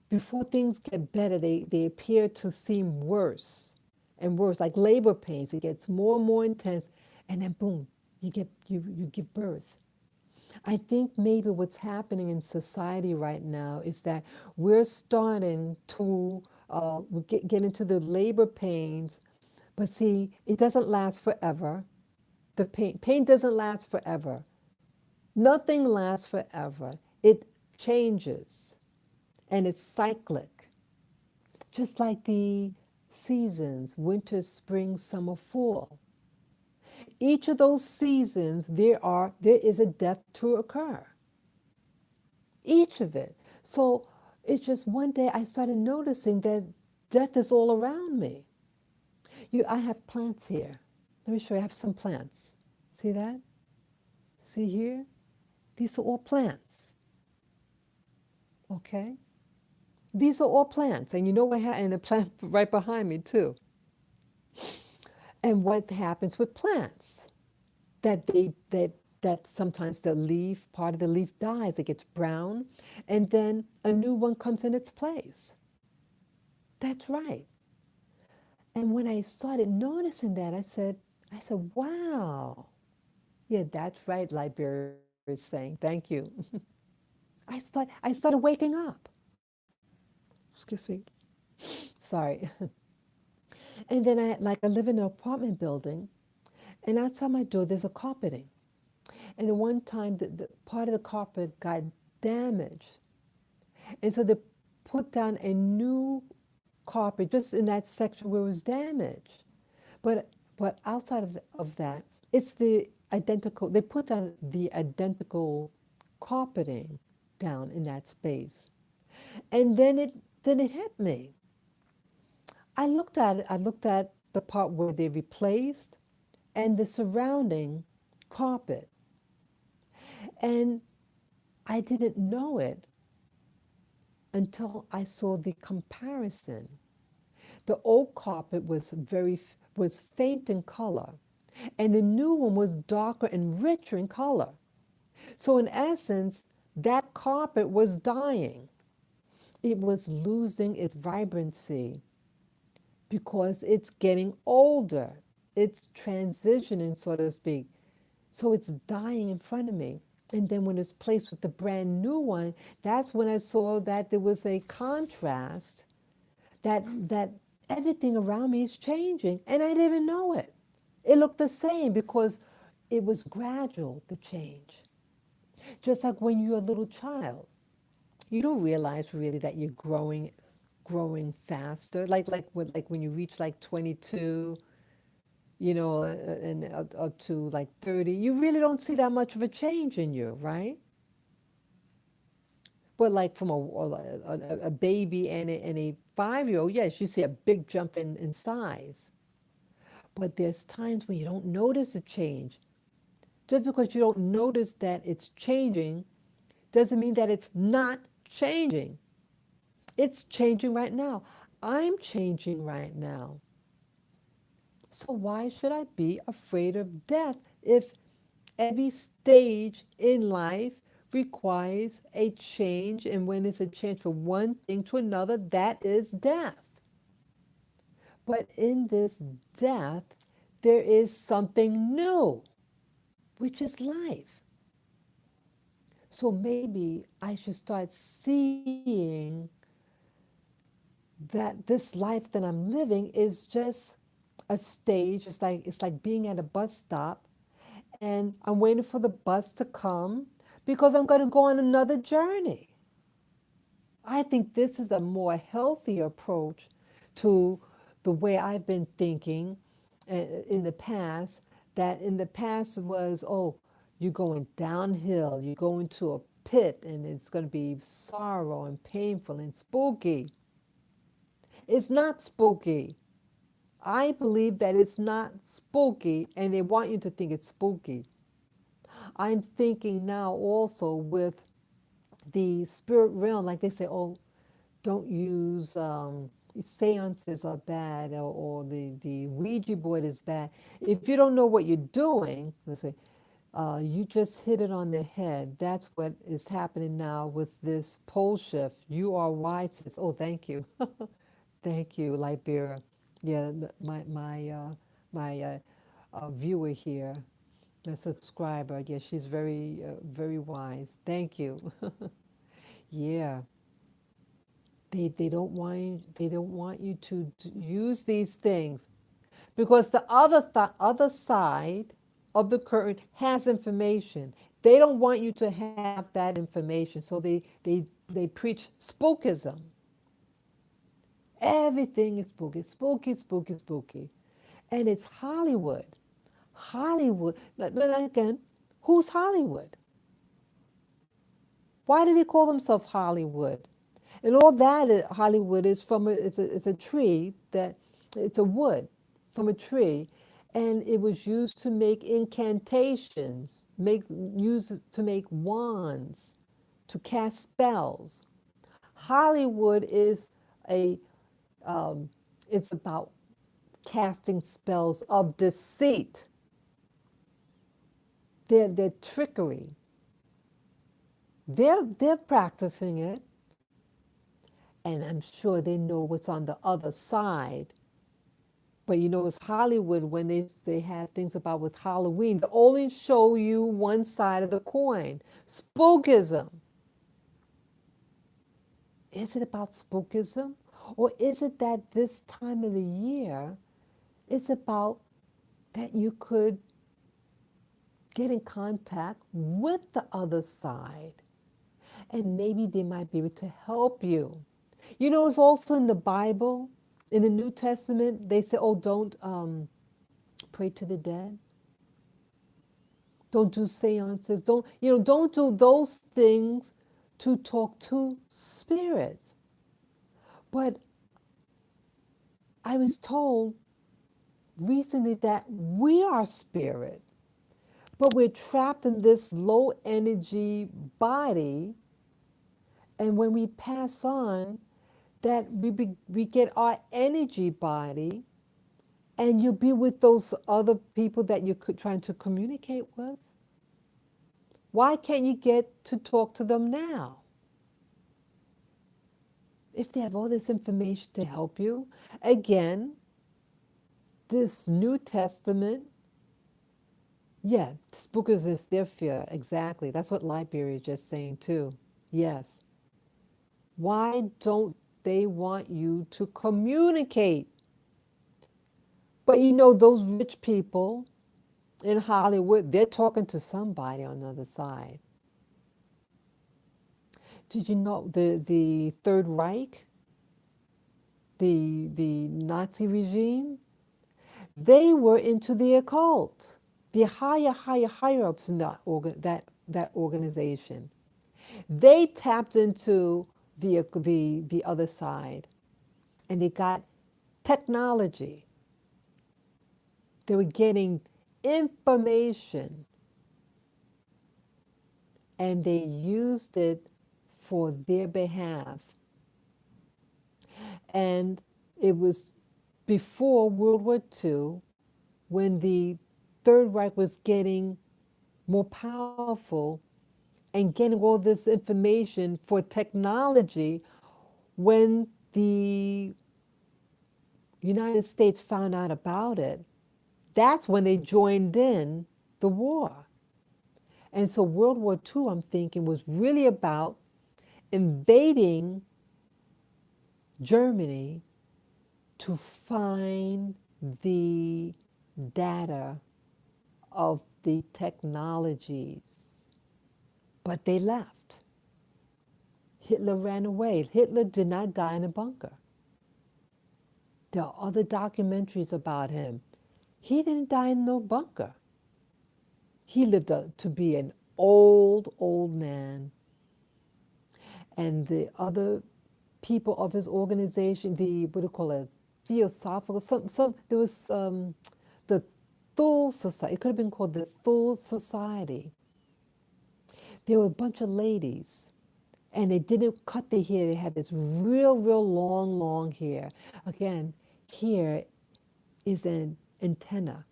before things get better, they appear to seem worse and worse, like labor pains. It gets more and more intense, and then boom, you give birth. I think maybe what's happening in society right now is that we're starting to get into the labor pains, but see, it doesn't last forever. The pain doesn't last forever. Nothing lasts forever. It changes and it's cyclic. Just like the seasons, winter, spring, summer, fall. Each of those seasons there is a death to occur. Each of it. So it's just one day I started noticing that death is all around me. I have plants here. Let me show you. I have some plants. See that? See here? These are all plants. Okay? These are all plants. And you know what happened? And the plant right behind me too. And what happens with plants? That sometimes part of the leaf dies, it gets brown, and then a new one comes in its place. That's right. And when I started noticing that, I said, wow. Yeah, that's right, Liberia is saying. Thank you. I started waking up. Excuse me. Sorry. And then I live in an apartment building, and outside my door there's a carpeting. And at one time the part of the carpet got damaged. And so they put down a new carpet just in that section where it was damaged. But outside of that, it's the identical, they put down the identical carpeting down in that space. And then it hit me. I looked at the part where they replaced and the surrounding carpet. And I didn't know it until I saw the comparison. The old carpet was faint in color, and the new one was darker and richer in color. So in essence, that carpet was dying. It was losing its vibrancy because it's getting older. It's transitioning, so to speak. So it's dying in front of me. And then when it's placed with the brand new one, that's when I saw that there was a contrast, that everything around me is changing. And I didn't even know it. It looked the same because it was gradual, the change. Just like when you're a little child, you don't realize really that you're growing faster. Like when you reach like 22, and up to like 30, you really don't see that much of a change in you, right? But like from a baby and a 5-year-old, yes, you see a big jump in size. But there's times when you don't notice a change. Just because you don't notice that it's changing doesn't mean that it's not changing. It's changing right now. I'm changing right now. So why should I be afraid of death if every stage in life requires a change, and when it's a change from one thing to another, that is death. But in this death, there is something new, which is life. So maybe I should start seeing that this life that I'm living is just a stage. It's like being at a bus stop and I'm waiting for the bus to come because I'm going to go on another journey. I think this is a more healthy approach to the way I've been thinking in the past. That in the past was, oh, you're going downhill, you go into a pit, and it's going to be sorrow and painful and spooky. It's not spooky. I believe that it's not spooky, and they want you to think it's spooky. I'm thinking now also with the spirit realm, like they say, oh, don't use seances are bad, or the Ouija board is bad. If you don't know what you're doing, let's say, you just hit it on the head. That's what is happening now with this pole shift. You are wise. Oh, thank you. Thank you, Liberia. Yeah, my viewer here, my subscriber. Yeah, she's very wise. Thank you. Yeah, they don't want you to use these things, because the other side of the curtain has information. They don't want you to have that information, so they preach spookism. Everything is spooky, spooky, spooky, spooky. And it's Hollywood. Hollywood. But again, who's Hollywood? Why do they call themselves Hollywood? And all that Hollywood is from it's a tree that it's a wood from a tree, and it was used to make incantations, used to make wands, to cast spells. Hollywood is a it's about casting spells of deceit. They're trickery. They're practicing it, and I'm sure they know what's on the other side. But it's Hollywood, when they have things about with Halloween, they only show you one side of the coin. Spookism. Is it about spookism? Or is it that this time of the year, it's about that you could get in contact with the other side, and maybe they might be able to help you. It's also in the Bible, in the New Testament, they say, oh, don't pray to the dead. Don't do seances. Don't do those things to talk to spirits. But I was told recently that we are spirit, but we're trapped in this low energy body, and when we pass on, that we get our energy body, and you'll be with those other people that you're trying to communicate with. Why can't you get to talk to them now? If they have all this information to help you, again, this New Testament, yeah, spookers is their fear. Exactly. That's what Liberia is just saying too. Yes. Why don't they want you to communicate? But those rich people in Hollywood, they're talking to somebody on the other side. Did you know the Third Reich, the Nazi regime, they were into the occult. The higher ups in that organization, they tapped into the other side, and they got technology. They were getting information, and they used it for their behalf. And it was before World War II, when the Third Reich was getting more powerful and getting all this information for technology. When the United States found out about it, that's when they joined in the war. And so World War II, I'm thinking, was really about invading Germany to find the data of the technologies. But they left. Hitler ran away. Hitler did not die in a bunker. There are other documentaries about him. He didn't die in no bunker. He lived to be an old, old man. And the other people of his organization, the, what do you call it, Theosophical, there was the Thule Society. It could have been called the Thule Society. There were a bunch of ladies, and they didn't cut their hair. They had this real, real long, long hair. Again, here is an antenna,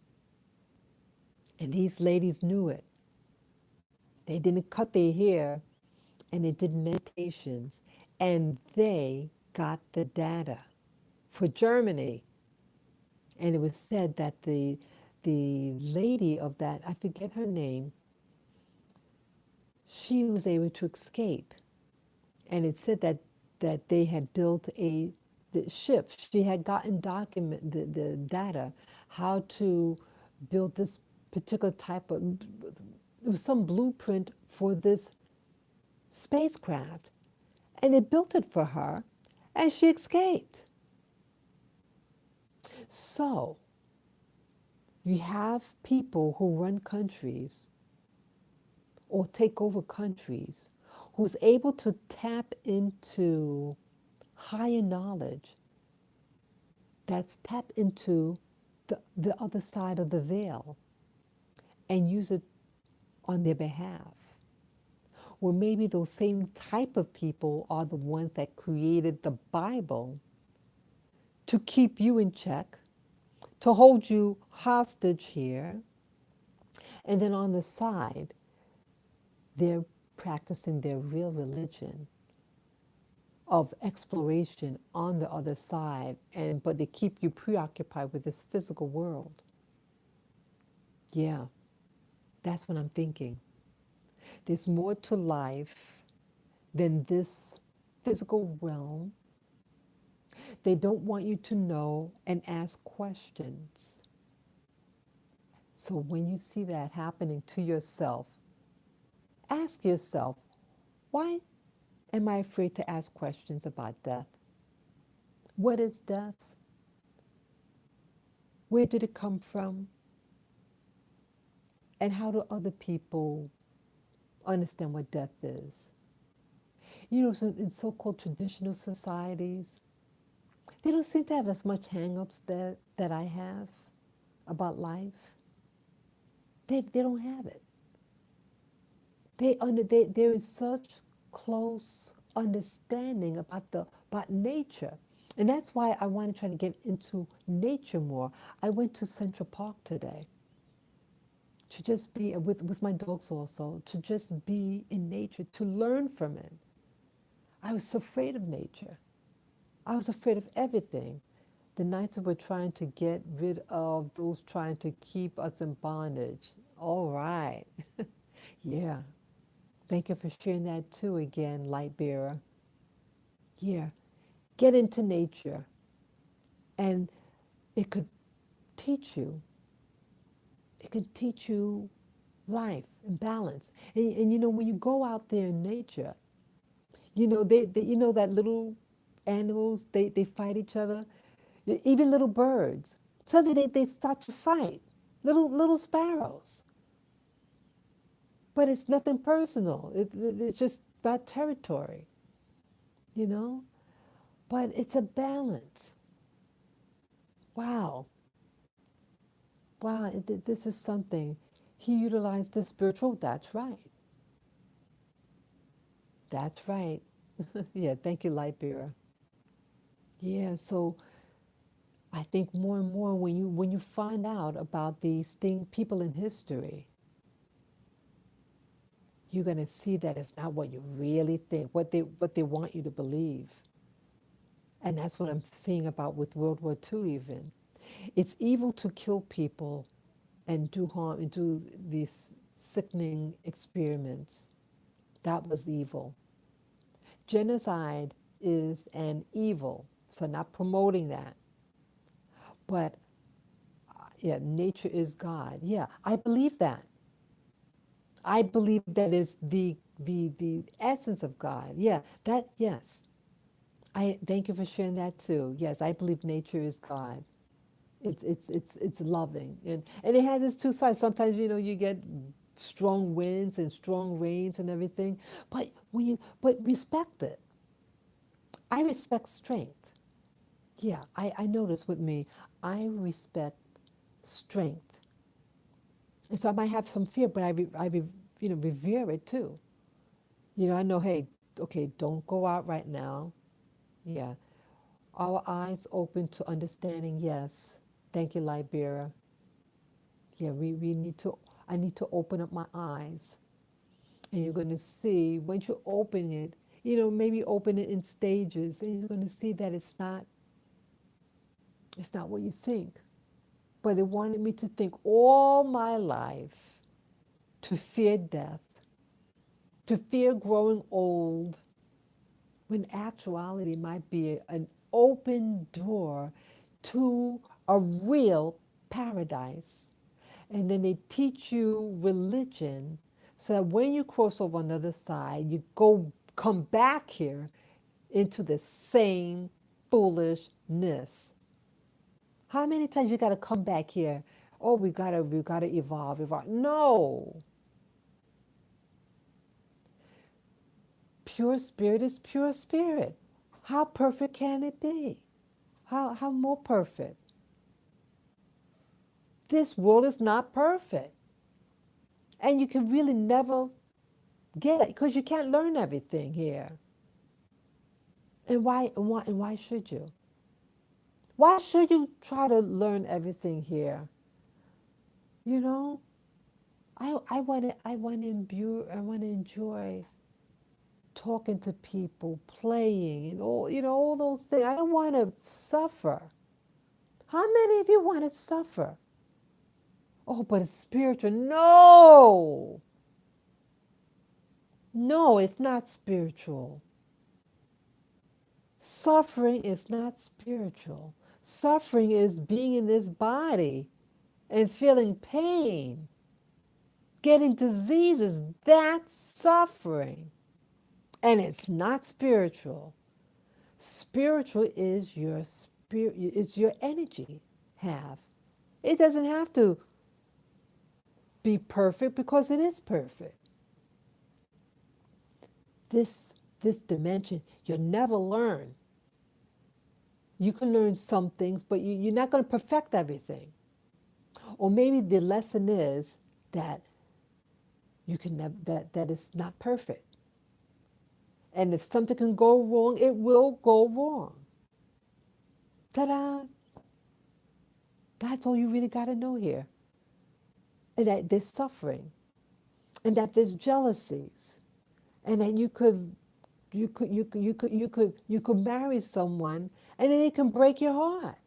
and these ladies knew it. They didn't cut their hair, and they did meditations, and they got the data for Germany. And it was said that the lady of that, I forget her name, she was able to escape. And it said that they had built the ship. She had gotten the data, how to build this particular type of, it was some blueprint for this spacecraft. And they built it for her, and she escaped. So, you have people who run countries or take over countries who's able to tap into higher knowledge that's tapped into the other side of the veil and use it on their behalf. Or maybe those same type of people are the ones that created the Bible to keep you in check, to hold you hostage here, and then on the side, they're practicing their real religion of exploration on the other side, but they keep you preoccupied with this physical world. Yeah, that's what I'm thinking. There's more to life than this physical realm. They don't want you to know and ask questions. So when you see that happening to yourself, ask yourself, why am I afraid to ask questions about death? What is death? Where did it come from? And how do other people understand what death is? You know, so in so-called traditional societies, they don't seem to have as much hang-ups that I have about life. They don't have it. There is such close understanding about nature. And that's why I want to try to get into nature more. I went to Central Park today to just be with my dogs also, to just be in nature, to learn from it. I was afraid of nature. I was afraid of everything. The nights that we're trying to get rid of those trying to keep us in bondage. All right. Yeah. Thank you for sharing that too again, light bearer. Yeah. Get into nature. And it could teach you. It can teach you life and balance. And you know, when you go out there in nature, you know, you know that little animals, they fight each other. Even little birds. Suddenly they start to fight. Little sparrows. But it's nothing personal. It's just about territory, you know? But it's a balance. Wow. Wow, this is something. He utilized the spiritual. That's right. That's right. Yeah, thank you, light bearer. Yeah, so I think more and more when you find out about these people in history, you're going to see that it's not what you really think, what they want you to believe. And that's what I'm seeing about with World War II even. It's evil to kill people and do harm and do these sickening experiments. That was evil. Genocide is an evil, so not promoting that. But yeah, nature is God. Yeah, I believe that. I believe that is the essence of God. Yeah, that yes. I thank you for sharing that too. Yes, I believe nature is God. It's loving and it has its two sides. Sometimes you know you get strong winds and strong rains and everything. But respect it. I respect strength. Yeah, I notice with me, I respect strength. And so I might have some fear, but revere it too. I know, hey, okay, don't go out right now. Yeah. Our eyes open to understanding, yes. Thank you, Libera. Yeah, we need to, I need to open up my eyes. And you're going to see, once you open it, maybe open it in stages, and you're going to see that it's not what you think. But it wanted me to think all my life to fear death, to fear growing old, when actuality might be an open door to a real paradise. And then they teach you religion so that when you cross over on the other side, you come back here into the same foolishness. How many times you got to come back here? Oh, we gotta evolve. No, pure spirit is pure spirit. How perfect can it be? How more perfect? This world is not perfect, and you can really never get it because you can't learn everything here. And why should you? Why should you try to learn everything here? You know, I want to enjoy talking to people, playing, and all those things. I don't want to suffer. How many of you want to suffer? Oh, but it's spiritual. No, no, it's not spiritual. Suffering is not spiritual. Suffering is being in this body and feeling pain, getting diseases. That's suffering. And it's not spiritual. Spiritual is your spirit, is your energy have. It doesn't have to be perfect because it is perfect. This dimension, you'll never learn. You can learn some things, but you're not going to perfect everything. Or maybe the lesson is that you can never, that it's not perfect. And if something can go wrong, it will go wrong. Ta-da! That's all you really got to know here. And that there's suffering, and that there's jealousies, and that you could marry someone, and then it can break your heart.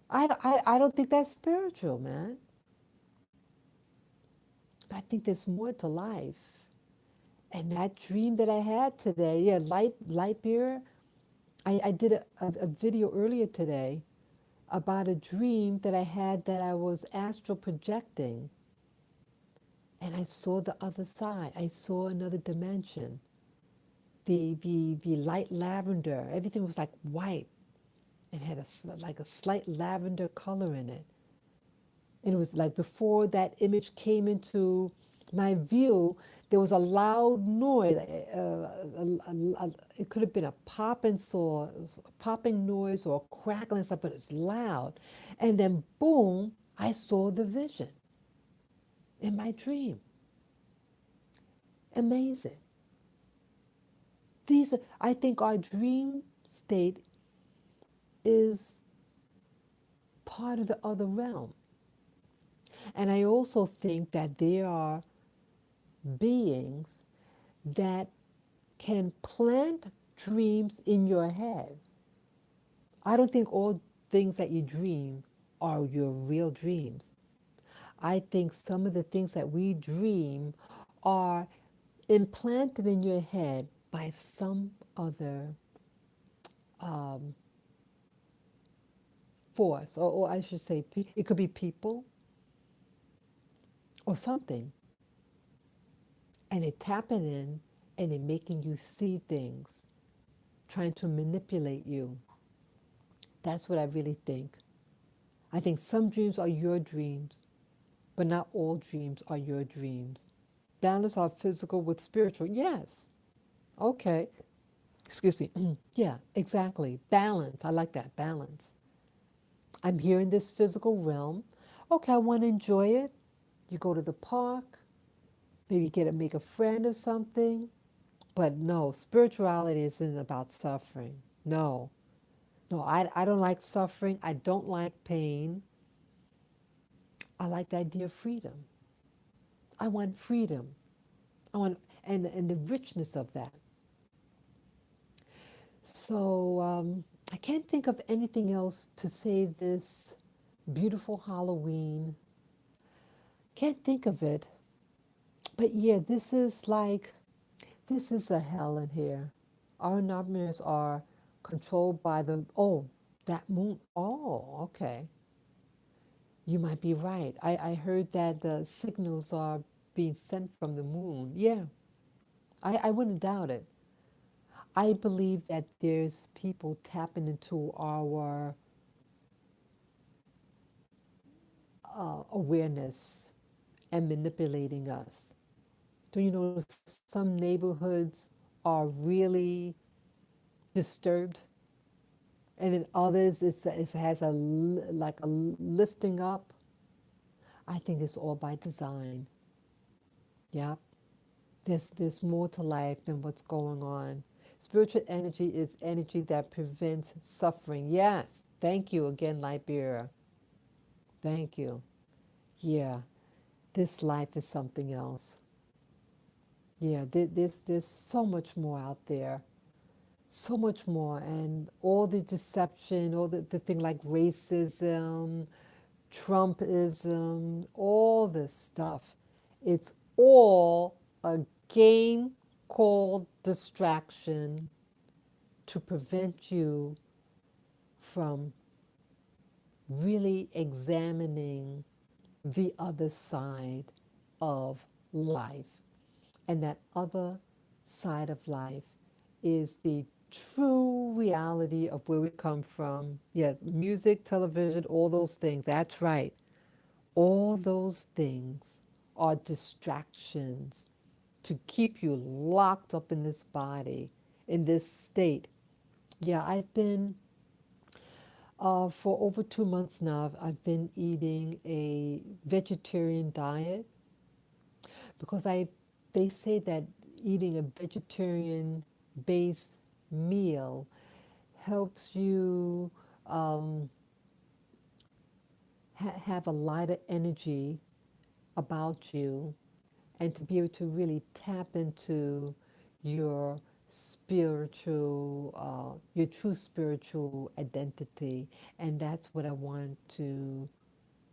I don't think that's spiritual, man. I think there's more to life. And that dream that I had today, yeah, light beer. I did a video earlier today about a dream that I had that I was astral projecting. And I saw the other side. I saw another dimension. The light lavender. Everything was like white and had like a slight lavender color in it. And it was like before that image came into my view, there was a loud noise. It could have been a popping noise or a crackling stuff, but it's loud. And then boom, I saw the vision in my dream. Amazing. I think our dream state is part of the other realm. And I also think that there are beings that can plant dreams in your head. I don't think all things that you dream are your real dreams. I think some of the things that we dream are implanted in your head by some other force, or I should say, it could be people or something. And it tapping in and it making you see things, trying to manipulate you. That's what I really think. I think some dreams are your dreams. but not all dreams are your dreams. Balance our physical with spiritual. Yes. Okay. Excuse me. Yeah, exactly. Balance. I like that. Balance. I'm here in this physical realm. Okay, I want to enjoy it. You go to the park, maybe get to make a friend or something. But no, spirituality isn't about suffering. No, no, I don't like suffering. I don't like pain. I like the idea of freedom. I want freedom. I want, and the richness of that. So I can't think of anything else to say this beautiful Halloween. Can't think of it. But yeah, this is a hell in here. Our nightmares are controlled by that moon. Oh, okay. You might be right. I heard that the signals are being sent from the moon. Yeah, I wouldn't doubt it. I believe that there's people tapping into our awareness and manipulating us. Do you know some neighborhoods are really disturbed, and in others it has like a lifting up? I think it's all by design. Yeah, there's more to life than what's going on. Spiritual energy is energy that prevents suffering. Yes, thank you again, Liberia. Thank you. Yeah, this life is something else. Yeah, there's so much more out there, so much more, and all the deception, all the thing like racism, Trumpism, all this stuff. It's all a game called distraction to prevent you from really examining the other side of life. And that other side of life is the true reality of where we come from. Yes, music, television, all those things. That's right. All those things are distractions to keep you locked up in this body, in this state. Yeah, I've been, for over 2 months now, I've been eating a vegetarian diet because they say that eating a vegetarian based meal helps you have a lighter energy about you and to be able to really tap into your your true spiritual identity. And that's what I want to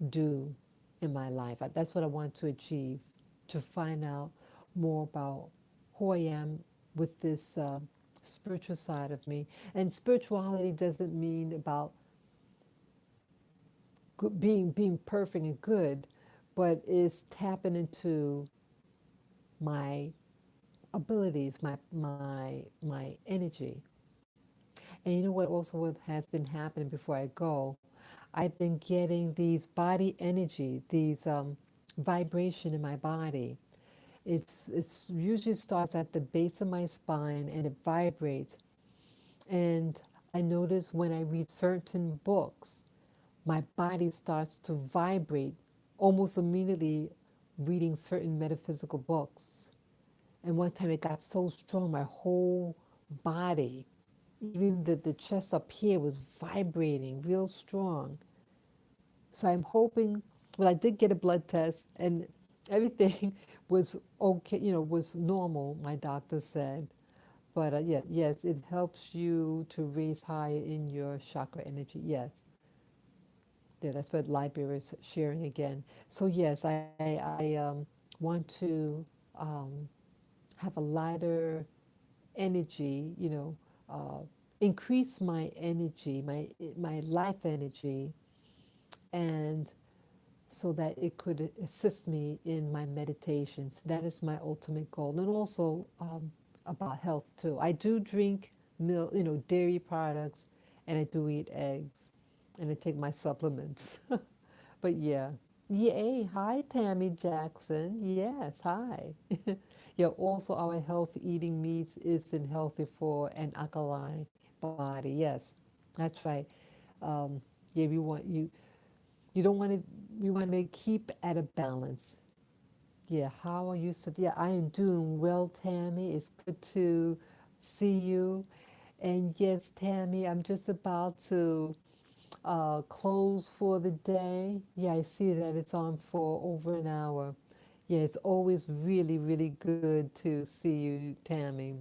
do in my life. That's what I want to achieve, to find out more about who I am with this spiritual side of me. And spirituality doesn't mean about being perfect and good, but it's tapping into my abilities, my energy. And you know what also what has been happening before I go? I've been getting these body energy, these vibration in my body. It's usually starts at the base of my spine and it vibrates. And I notice when I read certain books, my body starts to vibrate almost immediately reading certain metaphysical books. And one time it got so strong, my whole body, even the chest up here was vibrating real strong. So I'm hoping, well, I did get a blood test and everything was okay, was normal, my doctor said. But yeah, yes, it helps you to raise higher in your chakra energy. Yes, yeah, that's what Liberia is sharing again. So yes, I want to um, have a lighter energy, increase my energy, my life energy, and so that it could assist me in my meditations. That is my ultimate goal, and also about health too. I do drink milk, dairy products, and I do eat eggs, and I take my supplements. But yeah. Yay. Hi, Tammy Jackson. Yes, hi. Yeah, also our healthy eating meats isn't healthy for an alkaline body. Yes, that's right. Um, yeah, you don't want to, we want to keep at a balance. Yeah, how are you? So, yeah, I am doing well, Tammy. It's good to see you. And yes, Tammy, I'm just about to close for the day. Yeah, I see that it's on for over an hour. Yeah, it's always really, really good to see you, Tammy.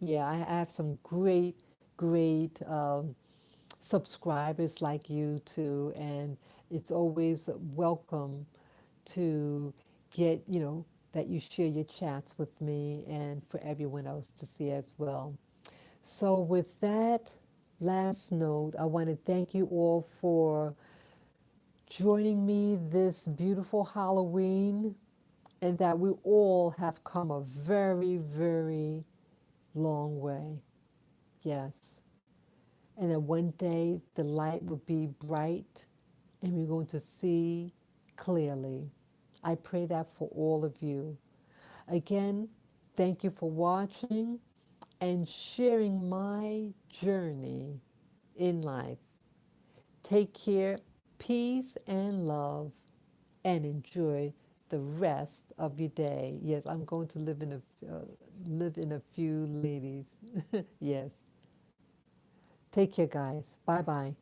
Yeah, I have some great, great subscribers like you too, and it's always welcome to get, that you share your chats with me and for everyone else to see as well. So, with that last note, I want to thank you all for joining me this beautiful Halloween, and that we all have come a very, very long way. Yes. And that one day the light will be bright and we're going to see clearly. I pray that for all of you. Again, thank you for watching and sharing my journey in life. Take care, peace, and love, and enjoy the rest of your day. Yes, I'm going to live in a few ladies. Yes. Take care, guys. Bye bye.